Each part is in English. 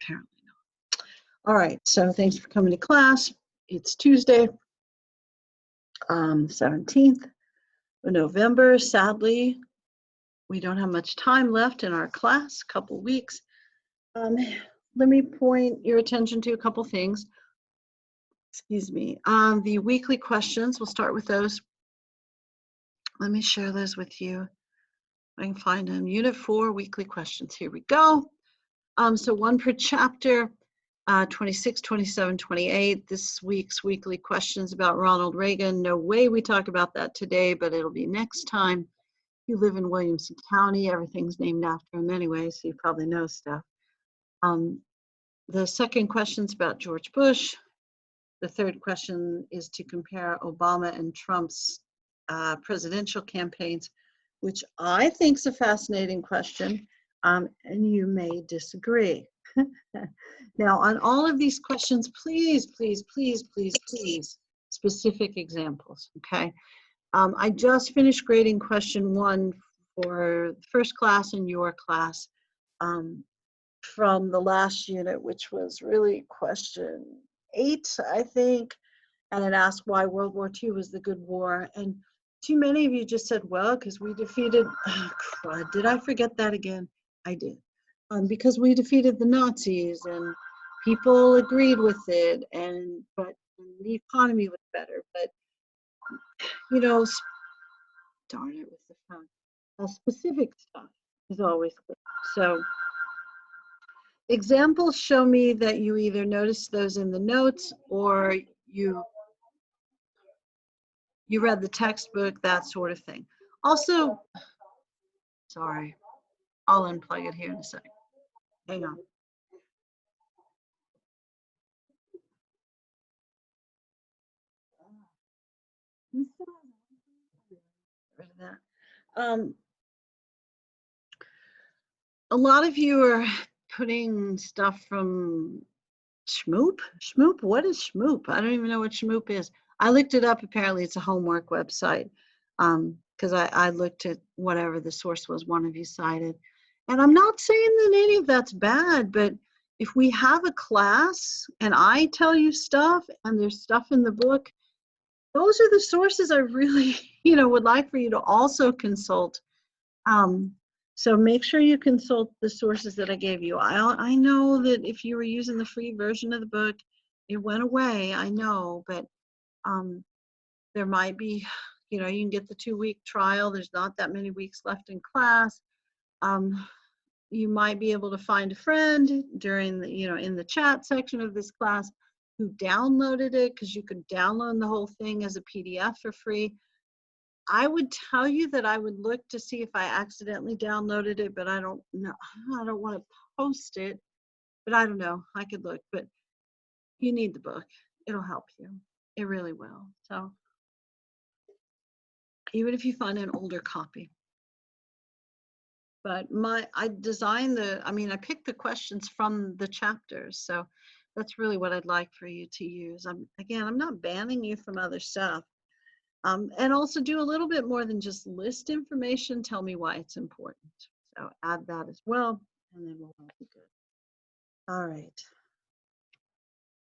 Apparently not. All right, so thanks for coming to class. It's Tuesday, 17th of November. Sadly, we don't have much time left in our class, a couple weeks. Let me point your attention to a couple things. Excuse me. The weekly questions, we'll start with those. Let me share those with you. I can find them. Unit 4, weekly questions. Here we go. So one per chapter, 26, 27, 28. This week's weekly questions about Ronald Reagan. No way we talk about that today, but it'll be next time. You live in Williamson County. Everything's named after him anyway, so you probably know stuff. The second question's about George Bush. The third question is to compare Obama and Trump's presidential campaigns, which I think is a fascinating question, and you may disagree. Now, on all of these questions, please, please, please, please, please, specific examples, okay? I just finished grading question 1 for first class in your class from the last unit, which was really question 8, I think, and it asked why World War II was the good war. And too many of you just said, well, because we defeated, oh, crud, did I forget that again? I did. Because we defeated the Nazis and people agreed with it, but the economy was better. But, you know, darn it with the phone. Specific stuff is always good. So examples show me that you either noticed those in the notes or you read the textbook, that sort of thing. Also, sorry, I'll unplug it here in a second. Hang on. Rid of that. A lot of you are putting stuff from Shmoop? Shmoop? What is Shmoop? I don't even know what Shmoop is. I looked it up. Apparently, it's a homework website because I looked at whatever the source was one of you cited. And I'm not saying that any of that's bad, but if we have a class and I tell you stuff and there's stuff in the book, those are the sources I really, would like for you to also consult. So make sure you consult the sources that I gave you. I know that if you were using the free version of the book, it went away, I know, but there might be, you can get the 2-week trial. There's not that many weeks left in class. You might be able to find a friend during the, in the chat section of this class who downloaded it, because you could download the whole thing as a PDF for free. I would tell you that I would look to see if I accidentally downloaded it, but I don't know. I don't want to post it, but I don't know. I could look, but you need the book. It'll help you. It really will. So even if you find an older copy. But I designed I picked the questions from the chapters. So that's really what I'd like for you to use. I'm not banning you from other stuff. And also do a little bit more than just list information. Tell me why it's important. So add that as well, and then we'll all be good. All right.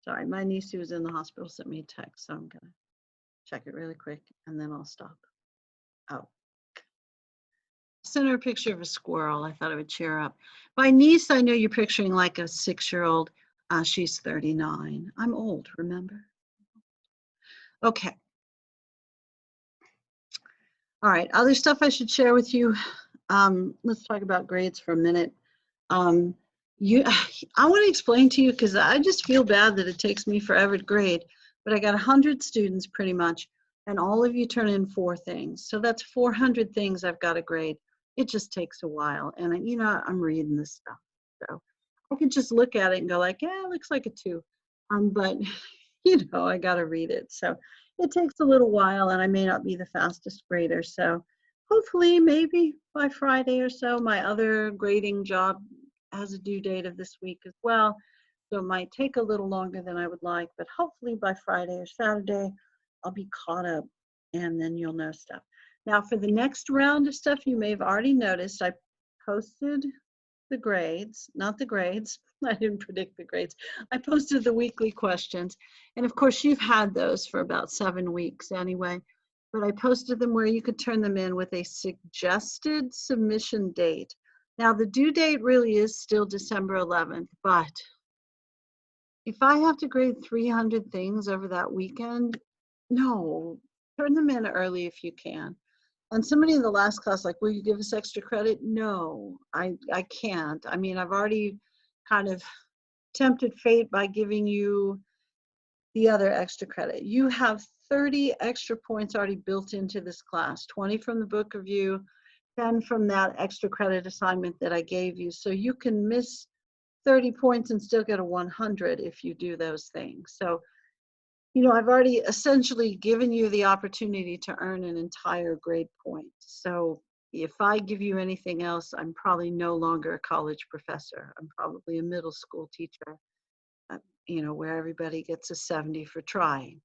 Sorry, my niece who was in the hospital sent me a text, so I'm gonna check it really quick, and then I'll stop. Oh. Sent her a picture of a squirrel. I thought it would cheer her up. My niece, I know you're picturing like a 6-year-old. She's 39. I'm old, remember? Okay. All right, other stuff I should share with you. Let's talk about grades for a minute. I want to explain to you, because I just feel bad that it takes me forever to grade, but I got 100 students pretty much, and all of you turn in 4 things. So that's 400 things I've got to grade. It just takes a while, and I'm reading this stuff. So I could just look at it and go like, yeah, it looks like a 2. But, I got to read it. So it takes a little while, and I may not be the fastest grader. So hopefully maybe by Friday or so. My other grading job has a due date of this week as well. So it might take a little longer than I would like, but hopefully by Friday or Saturday, I'll be caught up, and then you'll know stuff. Now for the next round of stuff, you may have already noticed I posted the grades, not the grades. I didn't predict the grades. I posted the weekly questions. And of course, you've had those for about 7 weeks anyway. But I posted them where you could turn them in with a suggested submission date. Now, the due date really is still December 11th, but if I have to grade 300 things over that weekend, no, turn them in early if you can. And somebody in the last class, like, will you give us extra credit? No, I can't. I mean, I've already kind of tempted fate by giving you the other extra credit. You have 30 extra points already built into this class, 20 from the book review, 10 from that extra credit assignment that I gave you. So you can miss 30 points and still get a 100 if you do those things. So, you know, I've already essentially given you the opportunity to earn an entire grade point. So if I give you anything else, I'm probably no longer a college professor. I'm probably a middle school teacher, you know, where everybody gets a 70 for trying.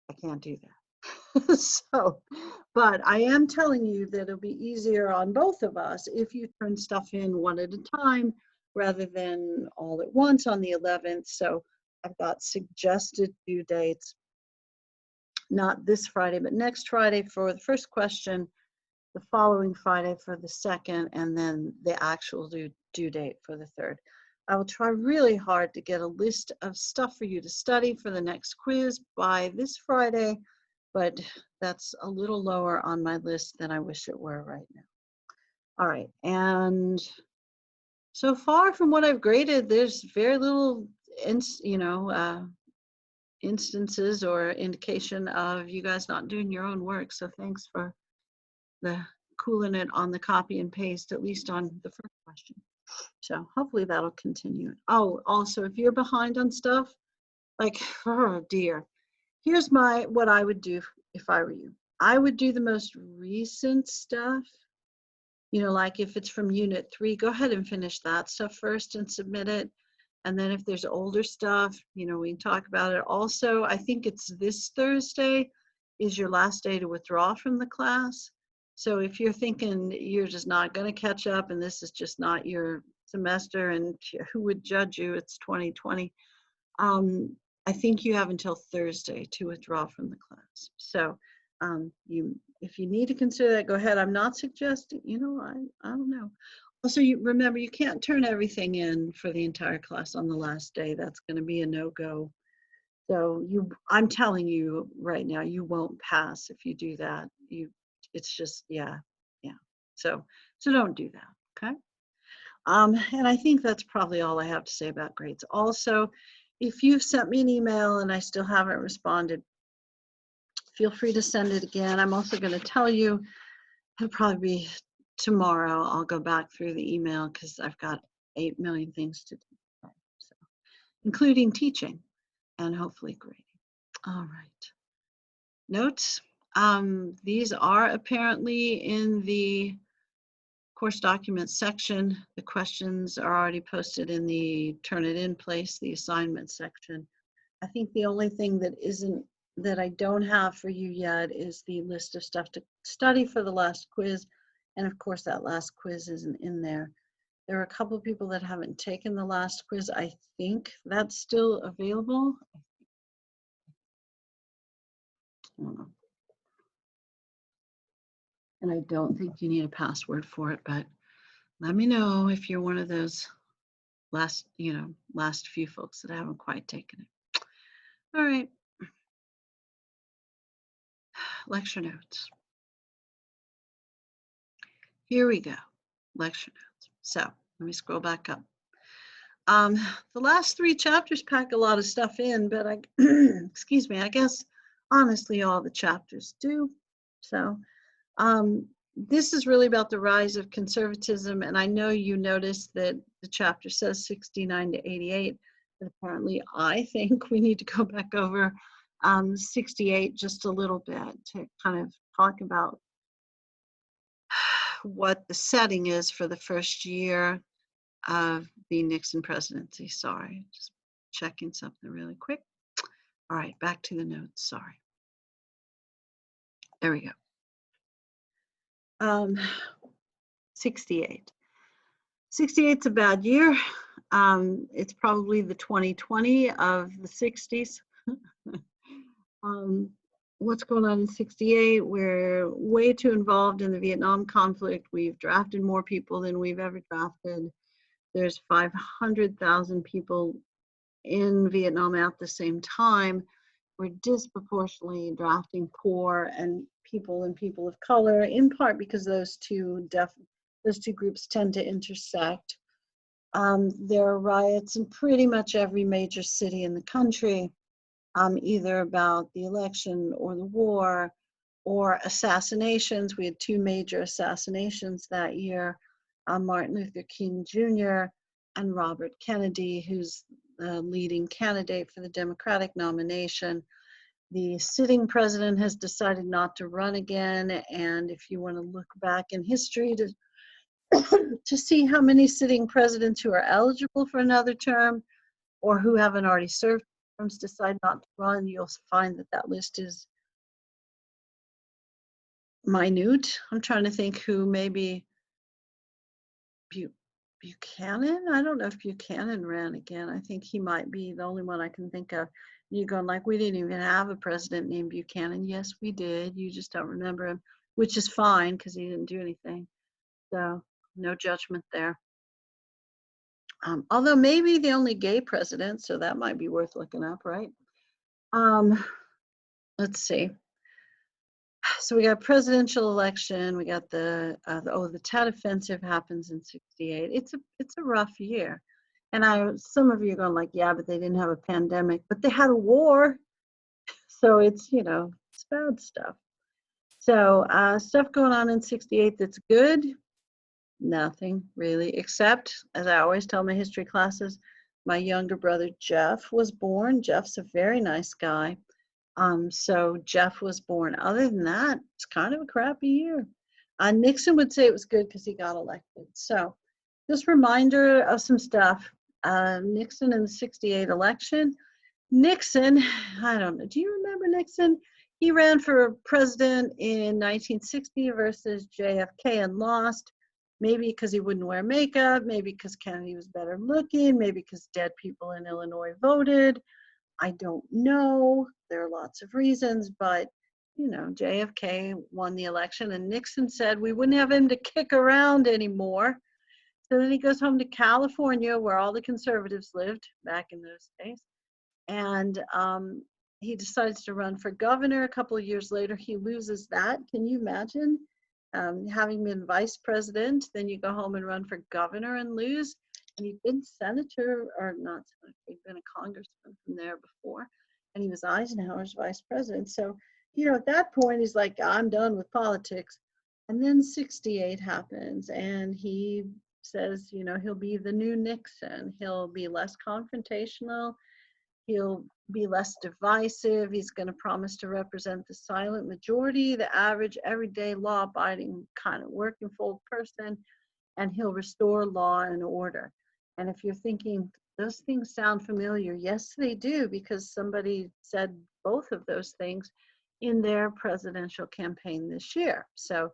I can't do that. So, but I am telling you that it'll be easier on both of us if you turn stuff in one at a time rather than all at once on the 11th. So I've got suggested due dates, not this Friday, but next Friday for the first question, the following Friday for the second, and then the actual due date for the third. I will try really hard to get a list of stuff for you to study for the next quiz by this Friday, but that's a little lower on my list than I wish it were right now. All right, and so far from what I've graded, there's very little, instances or indication of you guys not doing your own work. So thanks for the cooling it on the copy and paste, at least on the first question. So hopefully that'll continue. Oh, also, if you're behind on stuff, like, oh dear, here's what I would do if I were you. I would do the most recent stuff. You know, like if it's from Unit 3, go ahead and finish that stuff first and submit it. And then if there's older stuff, you know, we can talk about it. Also, I think it's this Thursday is your last day to withdraw from the class. So if you're thinking you're just not going to catch up and this is just not your semester and who would judge you, it's 2020, I think you have until Thursday to withdraw from the class. So if you need to consider that, go ahead. I'm not suggesting, you know, I don't know. Also, you remember, you can't turn everything in for the entire class on the last day. That's going to be a no-go. So I'm telling you right now, you won't pass if you do that. It's just, yeah. So don't do that, okay? And I think that's probably all I have to say about grades. Also, if you've sent me an email and I still haven't responded, feel free to send it again. I'm also going to tell you, it'll probably be tomorrow. I'll go back through the email because I've got 8 million things to do, so, including teaching and hopefully grading. All right. Notes. These are apparently in the course documents section. The questions are already posted in the Turnitin place, the assignment section. I think the only thing that I don't have for you yet is the list of stuff to study for the last quiz. And of course, that last quiz isn't in there. There are a couple of people that haven't taken the last quiz. I think that's still available. I don't know. And I don't think you need a password for it, but let me know if you're one of those last few folks that haven't quite taken it. All right. Lecture notes. Here we go. Lecture notes. So let me scroll back up. The last 3 chapters pack a lot of stuff in, but excuse me, I guess honestly all the chapters do. So this is really about the rise of conservatism, and I know you noticed that the chapter says 69 to 88, but apparently I think we need to go back over 68 just a little bit to kind of talk about what the setting is for the first year of the Nixon presidency. Sorry, just checking something really quick. All right, back to the notes, sorry. There we go. 68. 68's a bad year. It's probably the 2020 of the 60s. um, what's going on in 68? We're way too involved in the Vietnam conflict. We've drafted more people than we've ever drafted. There's 500,000 people in Vietnam at the same time. We're disproportionately drafting poor and people of color, in part because those two groups tend to intersect. There are riots in pretty much every major city in the country, either about the election or the war or assassinations. We had two major assassinations that year, Martin Luther King Jr. and Robert Kennedy, who's the leading candidate for the Democratic nomination. The sitting president has decided not to run again, and if you want to look back in history to to see how many sitting presidents who are eligible for another term or who haven't already served terms decide not to run, you'll find that that list is minute. I'm trying to think who maybe Buchanan. I don't know if Buchanan ran again. I think he might be the only one I can think of. You're going like, we didn't even have a president named Buchanan. Yes, we did. You just don't remember him, which is fine because he didn't do anything. So no judgment there. Although maybe the only gay president, so that might be worth looking up, right? Let's see. So we got presidential election. We got the Tet Offensive happens in '68. It's a rough year, and some of you are going like, yeah, but they didn't have a pandemic, but they had a war, so it's it's bad stuff. So stuff going on in '68 that's good. Nothing really, except, as I always tell my history classes, my younger brother Jeff was born. Jeff's a very nice guy. So Jeff was born. Other than that, it's kind of a crappy year. Nixon would say it was good because he got elected. So just reminder of some stuff. Nixon in the '68 election. Nixon, I don't know. Do you remember Nixon? He ran for president in 1960 versus JFK and lost. Maybe because he wouldn't wear makeup, maybe because Kennedy was better looking, maybe because dead people in Illinois voted. I don't know. There are lots of reasons, but JFK won the election and Nixon said we wouldn't have him to kick around anymore. So then he goes home to California where all the conservatives lived back in those days. And he decides to run for governor. A couple of years later, he loses that. Can you imagine having been vice president, then you go home and run for governor and lose? And he'd been senator, or not senator, he'd been a congressman from there before, and he was Eisenhower's vice president. So, at that point, he's like, I'm done with politics. And then '68 happens, and he says, he'll be the new Nixon. He'll be less confrontational. He'll be less divisive. He's going to promise to represent the silent majority, the average, everyday, law-abiding kind of working folk person, and he'll restore law and order. And if you're thinking, those things sound familiar, yes, they do, because somebody said both of those things in their presidential campaign this year. So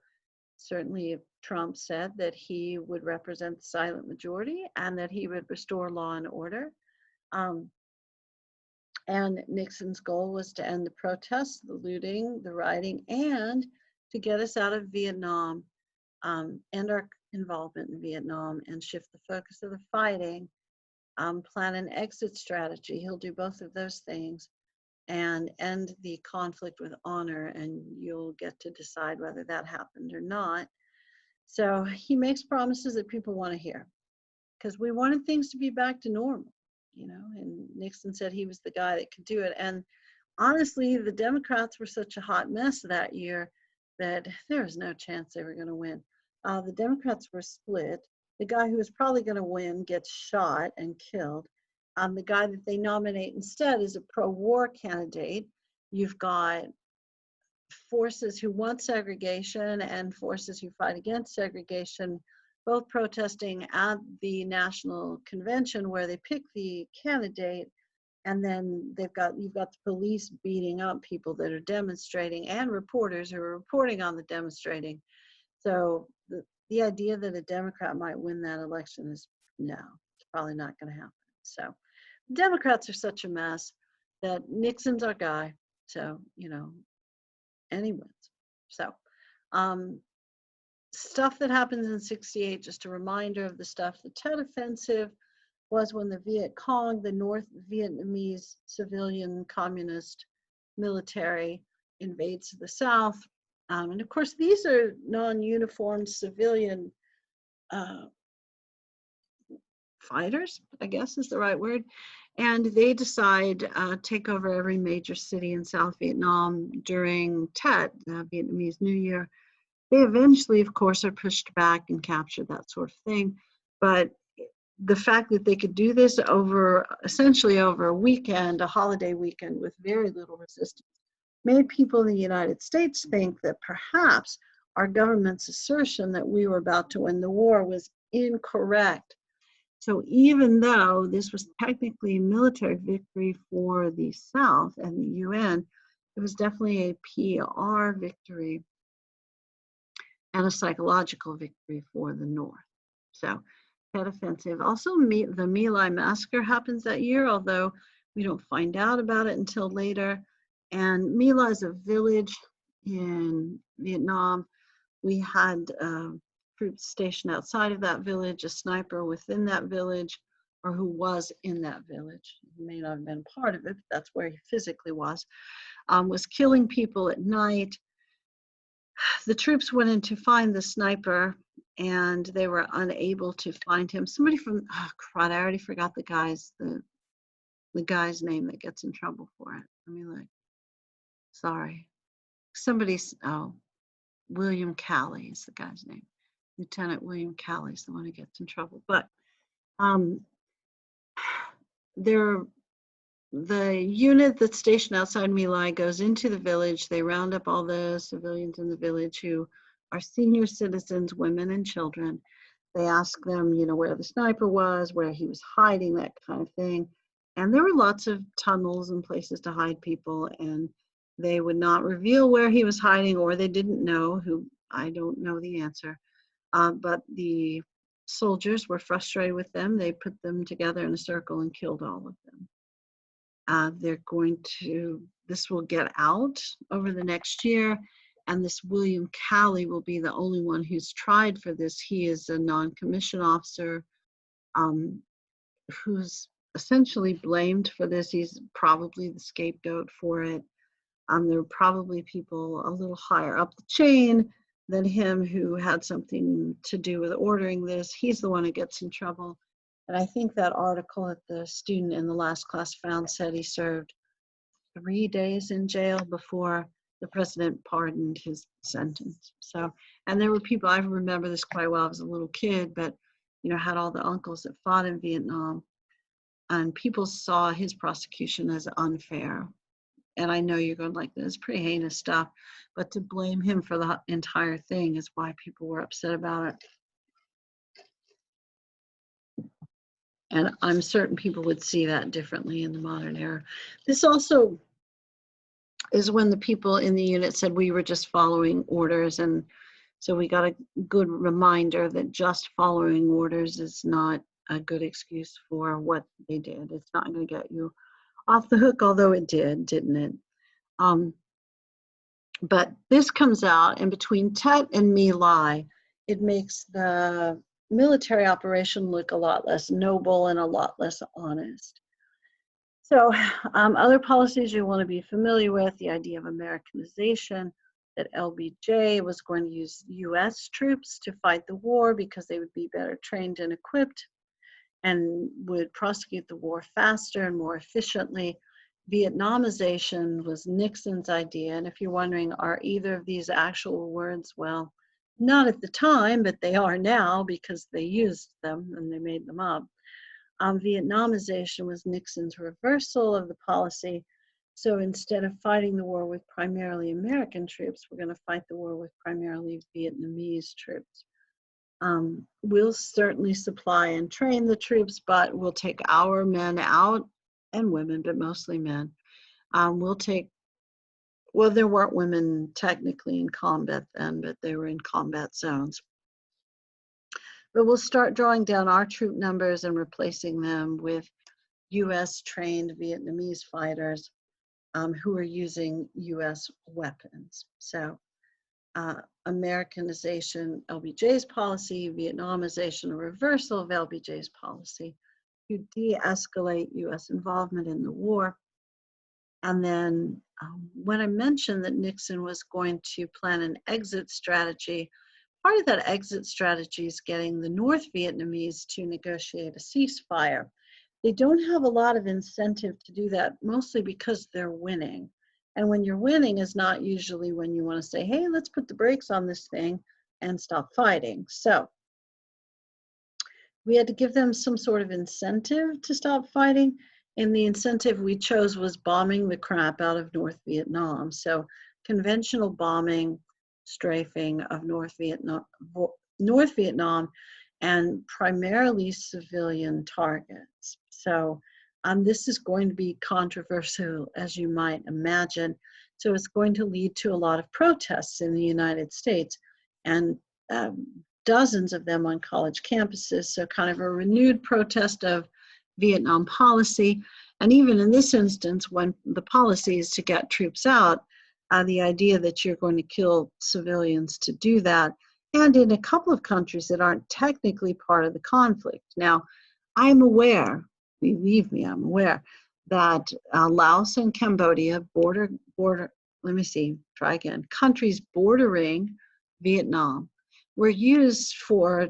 certainly Trump said that he would represent the silent majority and that he would restore law and order. And Nixon's goal was to end the protests, the looting, the rioting, and to get us out of Vietnam, end our involvement in Vietnam and shift the focus of the fighting, plan an exit strategy. He'll do both of those things and end the conflict with honor, and you'll get to decide whether that happened or not. So he makes promises that people want to hear because we wanted things to be back to normal. And Nixon said he was the guy that could do it. And honestly, the Democrats were such a hot mess that year that there was no chance they were going to win. The Democrats were split. The guy who was probably going to win gets shot and killed. The guy that they nominate instead is a pro-war candidate. You've got forces who want segregation and forces who fight against segregation, both protesting at the national convention where they pick the candidate, and then you've got the police beating up people that are demonstrating and reporters who are reporting on the demonstrating. So the idea that a Democrat might win that election is no, it's probably not going to happen. So Democrats are such a mess that Nixon's our guy. So, and he wins. So, stuff that happens in 68, just a reminder of the stuff. The Tet Offensive was when the Viet Cong, the North Vietnamese civilian communist military, invades the South. And of course, these are non-uniformed civilian fighters, I guess is the right word. And they decide take over every major city in South Vietnam during Tet, Vietnamese New Year. They eventually, of course, are pushed back and captured, that sort of thing. But the fact that they could do this essentially over a weekend, a holiday weekend with very little resistance, made people in the United States think that perhaps our government's assertion that we were about to win the war was incorrect. So even though this was technically a military victory for the South and the UN, it was definitely a PR victory and a psychological victory for the North. So Tet Offensive. Also, the My Lai massacre happens that year, although we don't find out about it until later. And My Lai is a village in Vietnam. We had troops stationed outside of that village, a sniper within that village, or who was in that village. He may not have been part of it, but that's where he physically was killing people at night. The troops went in to find the sniper, and they were unable to find him. Somebody from, oh crud, I already forgot the guy's name that gets in trouble for it. Let me look. Sorry. William Calley is the guy's name. Lieutenant William Calley is the one who gets in trouble. But the unit that's stationed outside My Lai goes into the village. They round up all the civilians in the village who are senior citizens, women and children. They ask them, where the sniper was, where he was hiding, that kind of thing. And there were lots of tunnels and places to hide people, and they would not reveal where he was hiding, or they didn't know, I don't know the answer. But the soldiers were frustrated with them. They put them together in a circle and killed all of them. This will get out over the next year, and this William Calley will be the only one who's tried for this. He is a non-commissioned officer who's essentially blamed for this. He's probably the scapegoat for it. There were probably people a little higher up the chain than him who had something to do with ordering this. He's the one who gets in trouble. And I think that article that the student in the last class found said he served 3 days in jail before the president pardoned his sentence. So, and there were people, I remember this quite well, I was a little kid, but, had all the uncles that fought in Vietnam, and people saw his prosecution as unfair. And I know you're going like, this is pretty heinous stuff, but to blame him for the entire thing is why people were upset about it. And I'm certain people would see that differently in the modern era. This also is when the people in the unit said we were just following orders. And so we got a good reminder that just following orders is not a good excuse for what they did. It's not going to get you off the hook, although it did, didn't it? But this comes out, and between Tet and My Lai, it makes the military operation look a lot less noble and a lot less honest. So other policies you want to be familiar with, the idea of Americanization, that LBJ was going to use US troops to fight the war because they would be better trained and equipped and would prosecute the war faster and more efficiently. Vietnamization was Nixon's idea. And if you're wondering, are either of these actual words? Well, not at the time, but they are now because they used them and they made them up. Vietnamization was Nixon's reversal of the policy. So instead of fighting the war with primarily American troops, we're going to fight the war with primarily Vietnamese troops. We'll certainly supply and train the troops, but we'll take our men out, and women, but mostly men. There weren't women technically in combat then, but they were in combat zones. But we'll start drawing down our troop numbers and replacing them with US trained Vietnamese fighters who are using US weapons. So Americanization, LBJ's policy, Vietnamization, a reversal of LBJ's policy to de-escalate US involvement in the war. And then when I mentioned that Nixon was going to plan an exit strategy, part of that exit strategy is getting the North Vietnamese to negotiate a ceasefire. They don't have a lot of incentive to do that, mostly because they're winning. And when you're winning is not usually when you want to say, hey, let's put the brakes on this thing and stop fighting. So we had to give them some sort of incentive to stop fighting. And the incentive we chose was bombing the crap out of North Vietnam. So conventional bombing, strafing of North Vietnam, and primarily civilian targets. So this is going to be controversial, as you might imagine. So it's going to lead to a lot of protests in the United States, and dozens of them on college campuses. So kind of a renewed protest of Vietnam policy. And even in this instance, when the policy is to get troops out, the idea that you're going to kill civilians to do that, and in a couple of countries that aren't technically part of the conflict. Now, I'm aware, believe me, I'm aware that Laos and Cambodia countries bordering Vietnam were used for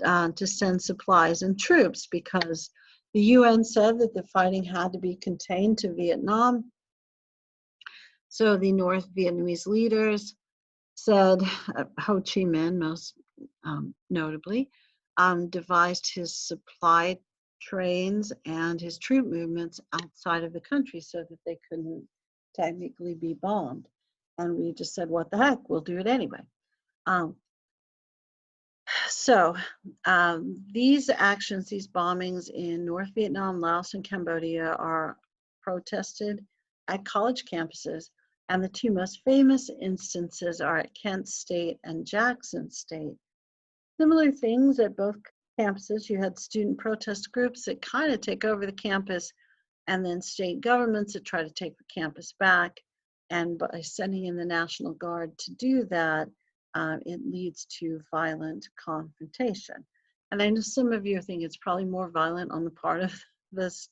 to send supplies and troops because the UN said that the fighting had to be contained to Vietnam. So the North Vietnamese leaders said, Ho Chi Minh most notably, devised his supply trains and his troop movements outside of the country so that they couldn't technically be bombed. And we just said, what the heck, we'll do it anyway. So these actions, these bombings in North Vietnam, Laos, and Cambodia are protested at college campuses. And the two most famous instances are at Kent State and Jackson State. Similar things at both campuses. You had student protest groups that kind of take over the campus, and then state governments that try to take the campus back. And by sending in the National Guard to do that, it leads to violent confrontation. And I know some of you think it's probably more violent on the part of this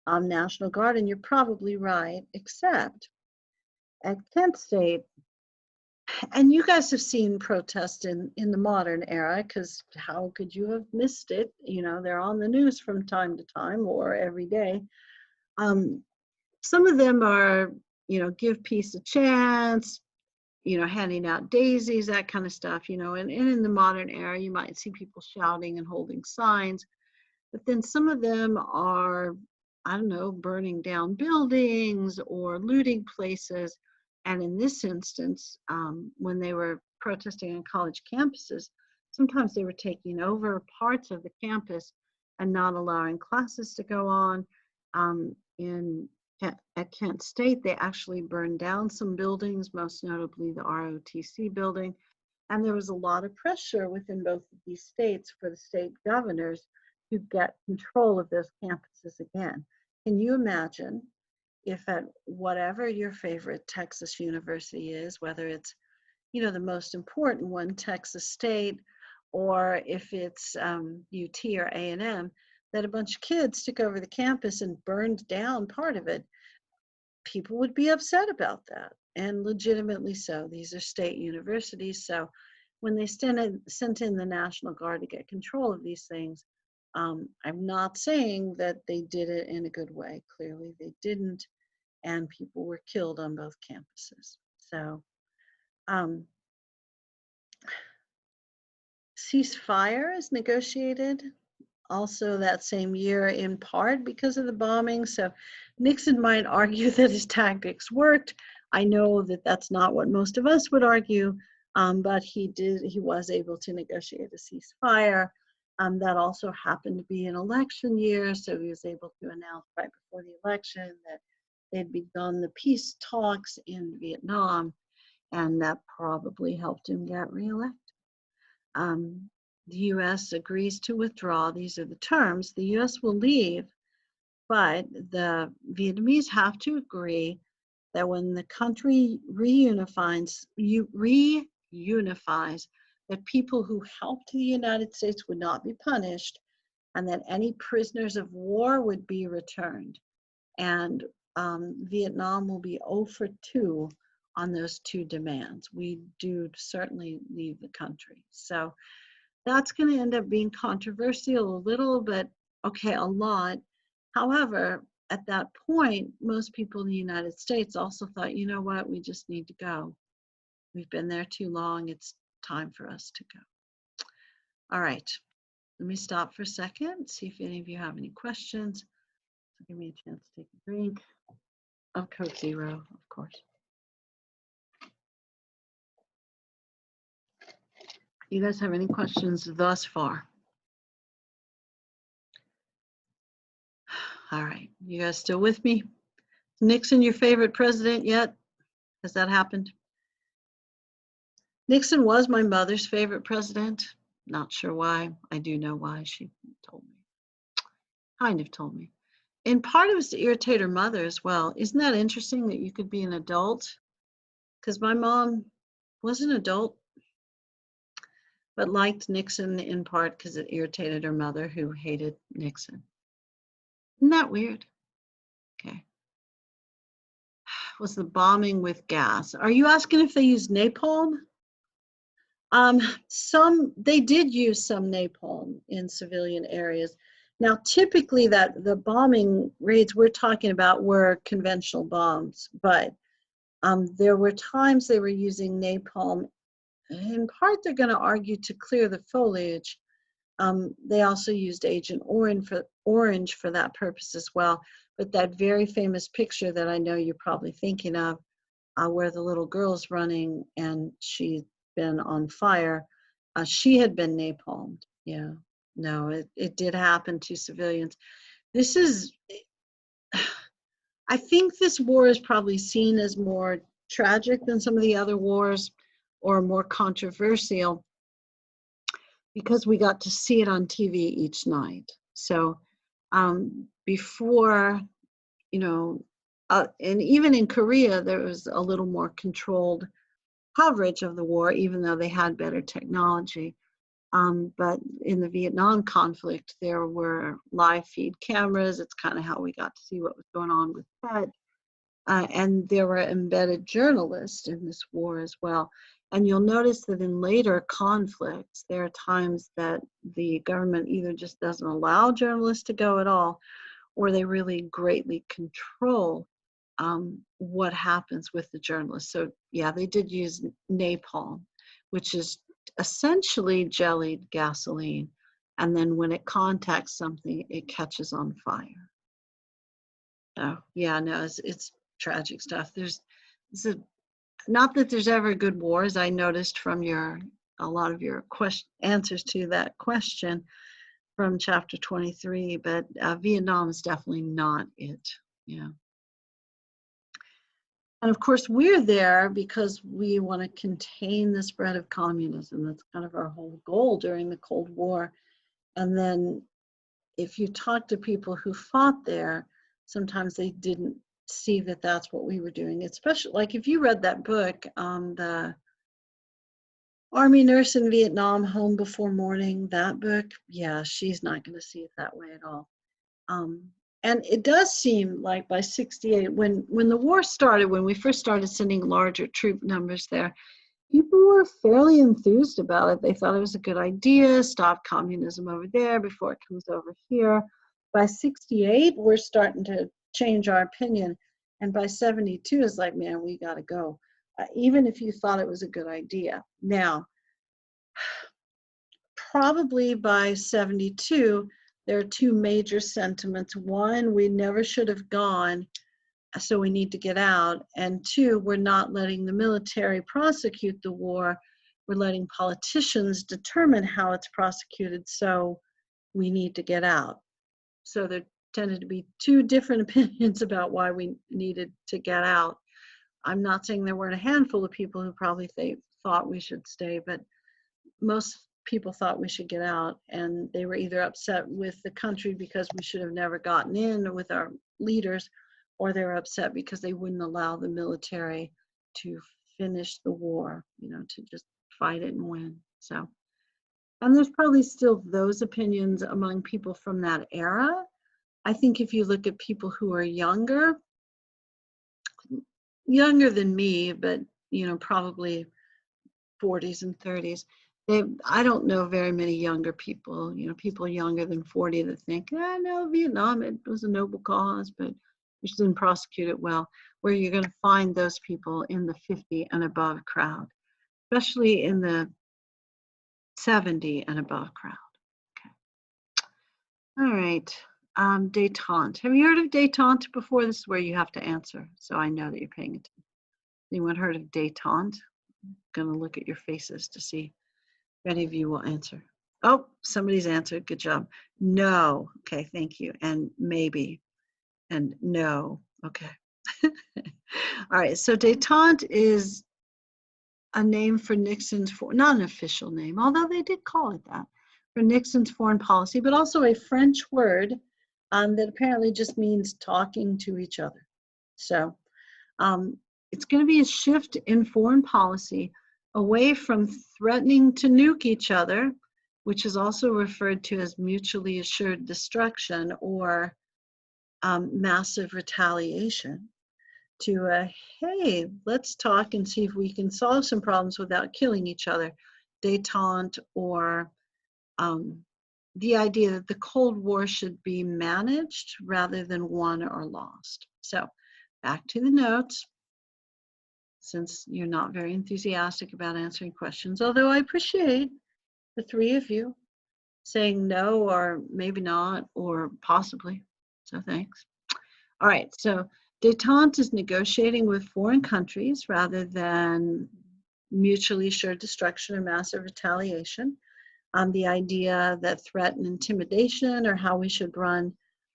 National Guard, and you're probably right, except at Kent State, and you guys have seen protests in the modern era, because how could you have missed it? You know, they're on the news from time to time or every day. Some of them are, you know, give peace a chance, you know, handing out daisies, that kind of stuff, you know, and in the modern era, you might see people shouting and holding signs, but then some of them are, I don't know, burning down buildings or looting places. And in this instance, when they were protesting on college campuses, sometimes they were taking over parts of the campus and not allowing classes to go on. At Kent State, they actually burned down some buildings, most notably the ROTC building. And there was a lot of pressure within both of these states for the state governors to get control of those campuses again. Can you imagine if at whatever your favorite Texas university is, whether it's, you know, the most important one, Texas State, or if it's UT or A&M, that a bunch of kids took over the campus and burned down part of it? People would be upset about that, and legitimately so. These are state universities, so when they sent in the National Guard to get control of these things, I'm not saying that they did it in a good way. Clearly they didn't, and people were killed on both campuses. So ceasefire is negotiated also that same year, in part because of the bombing. So Nixon might argue that his tactics worked. I know that that's not what most of us would argue, but he was able to negotiate a ceasefire. That also happened to be an election year, so he was able to announce right before the election that they'd begun the peace talks in Vietnam, and that probably helped him get reelected. the U.S. agrees to withdraw, these are the terms, the U.S. will leave, but the Vietnamese have to agree that when the country reunifies, that people who helped the United States would not be punished, and that any prisoners of war would be returned. And Vietnam will be 0 for 2 on those two demands. We do certainly leave the country. So that's going to end up being controversial a little, but okay, a lot. However, at that point, most people in the United States also thought, you know what, we just need to go. We've been there too long. It's time for us to go. All right, let me stop for a second, see if any of you have any questions. So give me a chance to take a drink of Coke Zero, of course. You guys have any questions thus far? All right, you guys still with me? Nixon your favorite president yet? Has that happened? Nixon was my mother's favorite president. Not sure why. I do know why. She told me. Kind of told me. And part of it was to irritate her mother as well. Isn't that interesting that you could be an adult? Because my mom was an adult, but liked Nixon in part because it irritated her mother, who hated Nixon. Isn't that weird? Okay. Was the bombing with gas? Are you asking if they used napalm? They did use some napalm in civilian areas. Now, typically the bombing raids we're talking about were conventional bombs, but there were times they were using napalm. In part, they're going to argue to clear the foliage. They also used Agent Orange for that purpose as well. But that very famous picture that I know you're probably thinking of, where the little girl's running and she's been on fire, she had been napalmed. Yeah, no, it did happen to civilians. This is, I think this war is probably seen as more tragic than some of the other wars, or more controversial, because we got to see it on TV each night. So before, you know, and even in Korea, there was a little more controlled coverage of the war, even though they had better technology. But in the Vietnam conflict, there were live feed cameras. It's kind of how we got to see what was going on with that. And there were embedded journalists in this war as well. And you'll notice that in later conflicts, there are times that the government either just doesn't allow journalists to go at all, or they really greatly control what happens with the journalists. So yeah, they did use napalm, which is essentially jellied gasoline. And then when it contacts something, it catches on fire. So yeah, no, it's tragic stuff. Not that there's ever good wars. I noticed from a lot of your answers to that question from chapter 23, but Vietnam is definitely not it. Yeah. And of course, we're there because we want to contain the spread of communism. That's kind of our whole goal during the Cold War. And then if you talk to people who fought there, sometimes they didn't see that that's what we were doing. Especially like if you read that book, the Army Nurse in Vietnam, Home Before Morning, that book, yeah, she's not going to see it that way at all. And it does seem like by 68, when the war started, when we first started sending larger troop numbers there, people were fairly enthused about it. They thought it was a good idea, stop communism over there before it comes over here. By 68, we're starting to change our opinion. And by 72, it's like, man, we got to go. Even if you thought it was a good idea. Now, probably by 72, there are two major sentiments. One, we never should have gone, so we need to get out. And two, we're not letting the military prosecute the war. We're letting politicians determine how it's prosecuted, so we need to get out. So there tended to be two different opinions about why we needed to get out. I'm not saying there weren't a handful of people who probably thought we should stay, but most people thought we should get out, and they were either upset with the country because we should have never gotten in with our leaders, or they were upset because they wouldn't allow the military to finish the war, you know, to just fight it and win. So, and there's probably still those opinions among people from that era. I think if you look at people who are younger than me, but, you know, probably 40s and 30s, I don't know very many younger people, you know, people younger than 40 that think, no, Vietnam, it was a noble cause, but we just didn't prosecute it well, where you're going to find those people in the 50 and above crowd, especially in the 70 and above crowd. Okay. All right. Détente. Have you heard of détente before? This is where you have to answer, so I know that you're paying attention. Anyone heard of détente? I'm going to look at your faces to see if any of you will answer. Oh, somebody's answered. Good job. No. Okay, thank you. And maybe. And no. Okay. All right. So détente is a name for Nixon's, not an official name, although they did call it that, for Nixon's foreign policy, but also a French word that apparently just means talking to each other. So it's going to be a shift in foreign policy away from threatening to nuke each other, which is also referred to as mutually assured destruction or massive retaliation, to hey, let's talk and see if we can solve some problems without killing each other. Détente, or the idea that the Cold War should be managed rather than won or lost. So back to the notes, since you're not very enthusiastic about answering questions, although I appreciate the three of you saying no or maybe not or possibly. So thanks. All right, so détente is negotiating with foreign countries rather than mutually assured destruction or massive retaliation. The idea that threat and intimidation are how we should run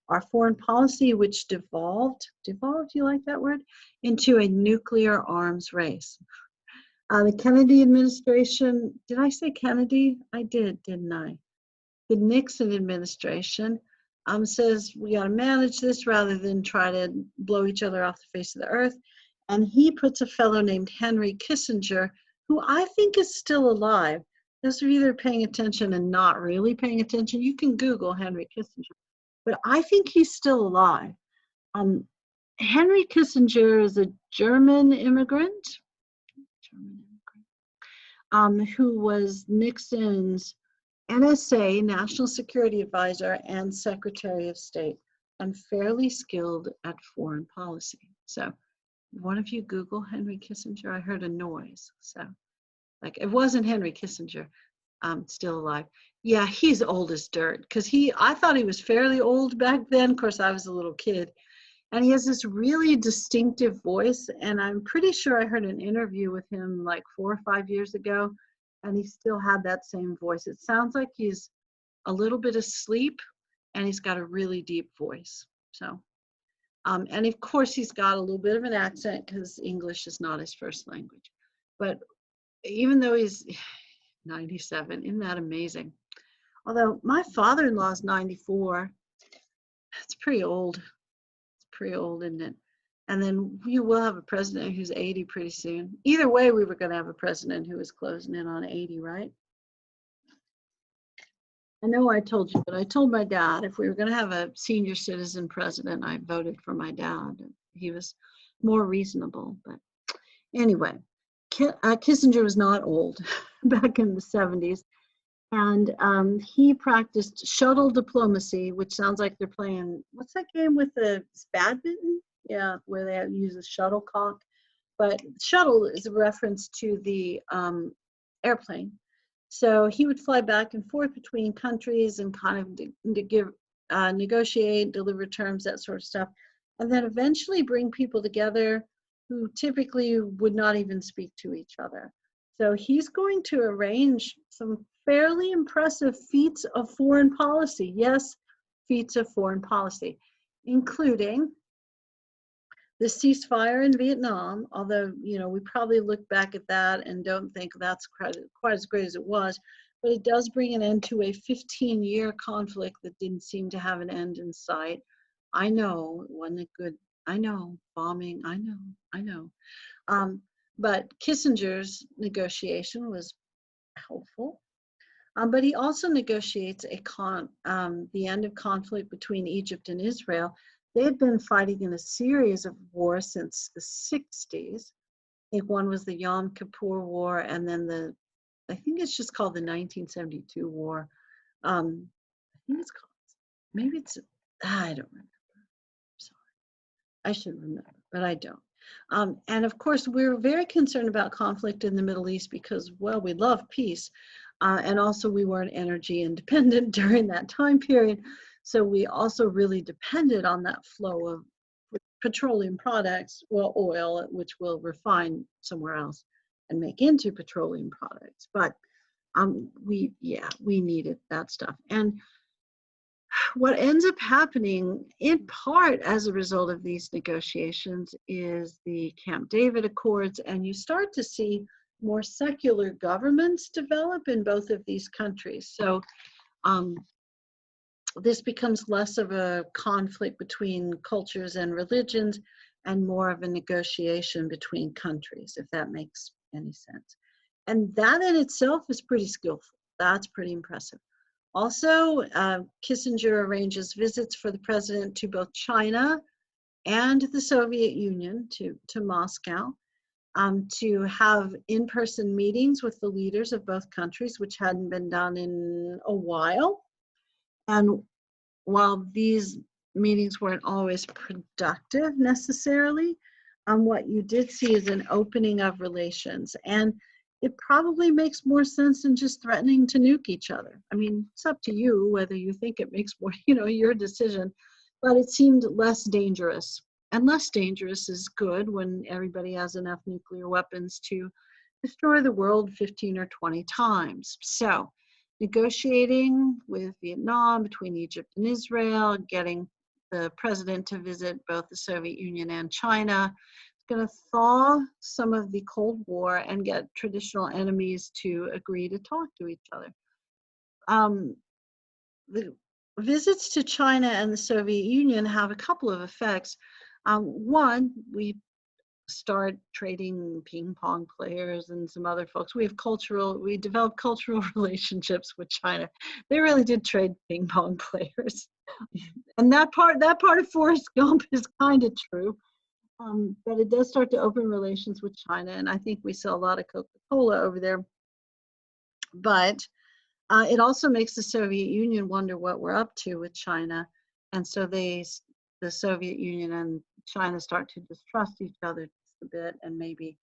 our foreign policy, which devolved, you like that word, into a nuclear arms race. The Kennedy administration, did I say Kennedy? I did, didn't I? The Nixon administration says we got to manage this rather than try to blow each other off the face of the earth. And he puts a fellow named Henry Kissinger, who I think is still alive. Those of you that are paying attention and not really paying attention, you can Google Henry Kissinger. But I think he's still alive. Henry Kissinger is a German immigrant who was Nixon's NSA, National Security Advisor, and Secretary of State, and fairly skilled at foreign policy. So one of you Google Henry Kissinger? I heard a noise. So like, it wasn't Henry Kissinger, still alive. Yeah, he's old as dirt, because I thought he was fairly old back then. Of course, I was a little kid. And he has this really distinctive voice, and I'm pretty sure I heard an interview with him like 4 or 5 years ago, and he still had that same voice. It sounds like he's a little bit asleep, and he's got a really deep voice. So, and of course, he's got a little bit of an accent because English is not his first language. But even though he's 97, isn't that amazing? Although my father-in-law is 94, it's pretty old. Pretty old, isn't it? And then you will have a president who's 80 pretty soon. Either way, we were going to have a president who was closing in on 80, right? I know I told you, but I told my dad if we were going to have a senior citizen president, I voted for my dad. He was more reasonable. But anyway, Kissinger was not old back in the 70s. And he practiced shuttle diplomacy, which sounds like they're playing, what's that game with the badminton? Yeah, where they use a shuttlecock. But shuttle is a reference to the airplane. So he would fly back and forth between countries and kind of to give, negotiate, deliver terms, that sort of stuff. And then eventually bring people together who typically would not even speak to each other. So he's going to arrange some fairly impressive feats of foreign policy. Yes, feats of foreign policy, including the ceasefire in Vietnam, although, you know, we probably look back at that and don't think that's quite as great as it was. but it does bring an end to a 15-year conflict that didn't seem to have an end in sight. I know, it wasn't a good, I know, bombing, I know. Um, but Kissinger's negotiation was helpful. But he also negotiates the end of conflict between Egypt and Israel. They had been fighting in a series of wars since the 60s. I think one was the Yom Kippur War, and then I think it's just called the 1972 War. I think it's called, maybe it's, I don't remember. Sorry. I should remember, but I don't. And of course, we're very concerned about conflict in the Middle East because, well, we love peace. And also we weren't energy independent during that time period. So we also really depended on that flow of petroleum products, well, oil, which we'll refine somewhere else and make into petroleum products. But we needed that stuff. And what ends up happening in part as a result of these negotiations is the Camp David Accords, and you start to see more secular governments develop in both of these countries. So this becomes less of a conflict between cultures and religions and more of a negotiation between countries, if that makes any sense. And that in itself is pretty skillful. That's pretty impressive. Also, Kissinger arranges visits for the president to both China and the Soviet Union, to Moscow, to have in-person meetings with the leaders of both countries, which hadn't been done in a while. And while these meetings weren't always productive necessarily, what you did see is an opening of relations. And it probably makes more sense than just threatening to nuke each other. I mean, it's up to you whether you think it makes more, your decision, but it seemed less dangerous. And less dangerous is good when everybody has enough nuclear weapons to destroy the world 15 or 20 times. So, negotiating with Vietnam, between Egypt and Israel, getting the president to visit both the Soviet Union and China, going to thaw some of the Cold War and get traditional enemies to agree to talk to each other. The visits to China and the Soviet Union have a couple of effects. One, we start trading ping pong players and some other folks. We developed cultural relationships with China. They really did trade ping pong players. And that part of Forrest Gump is kind of true. But it does start to open relations with China, and I think we sell a lot of Coca-Cola over there. But it also makes the Soviet Union wonder what we're up to with China, and so the Soviet Union and China start to distrust each other just a bit, and maybe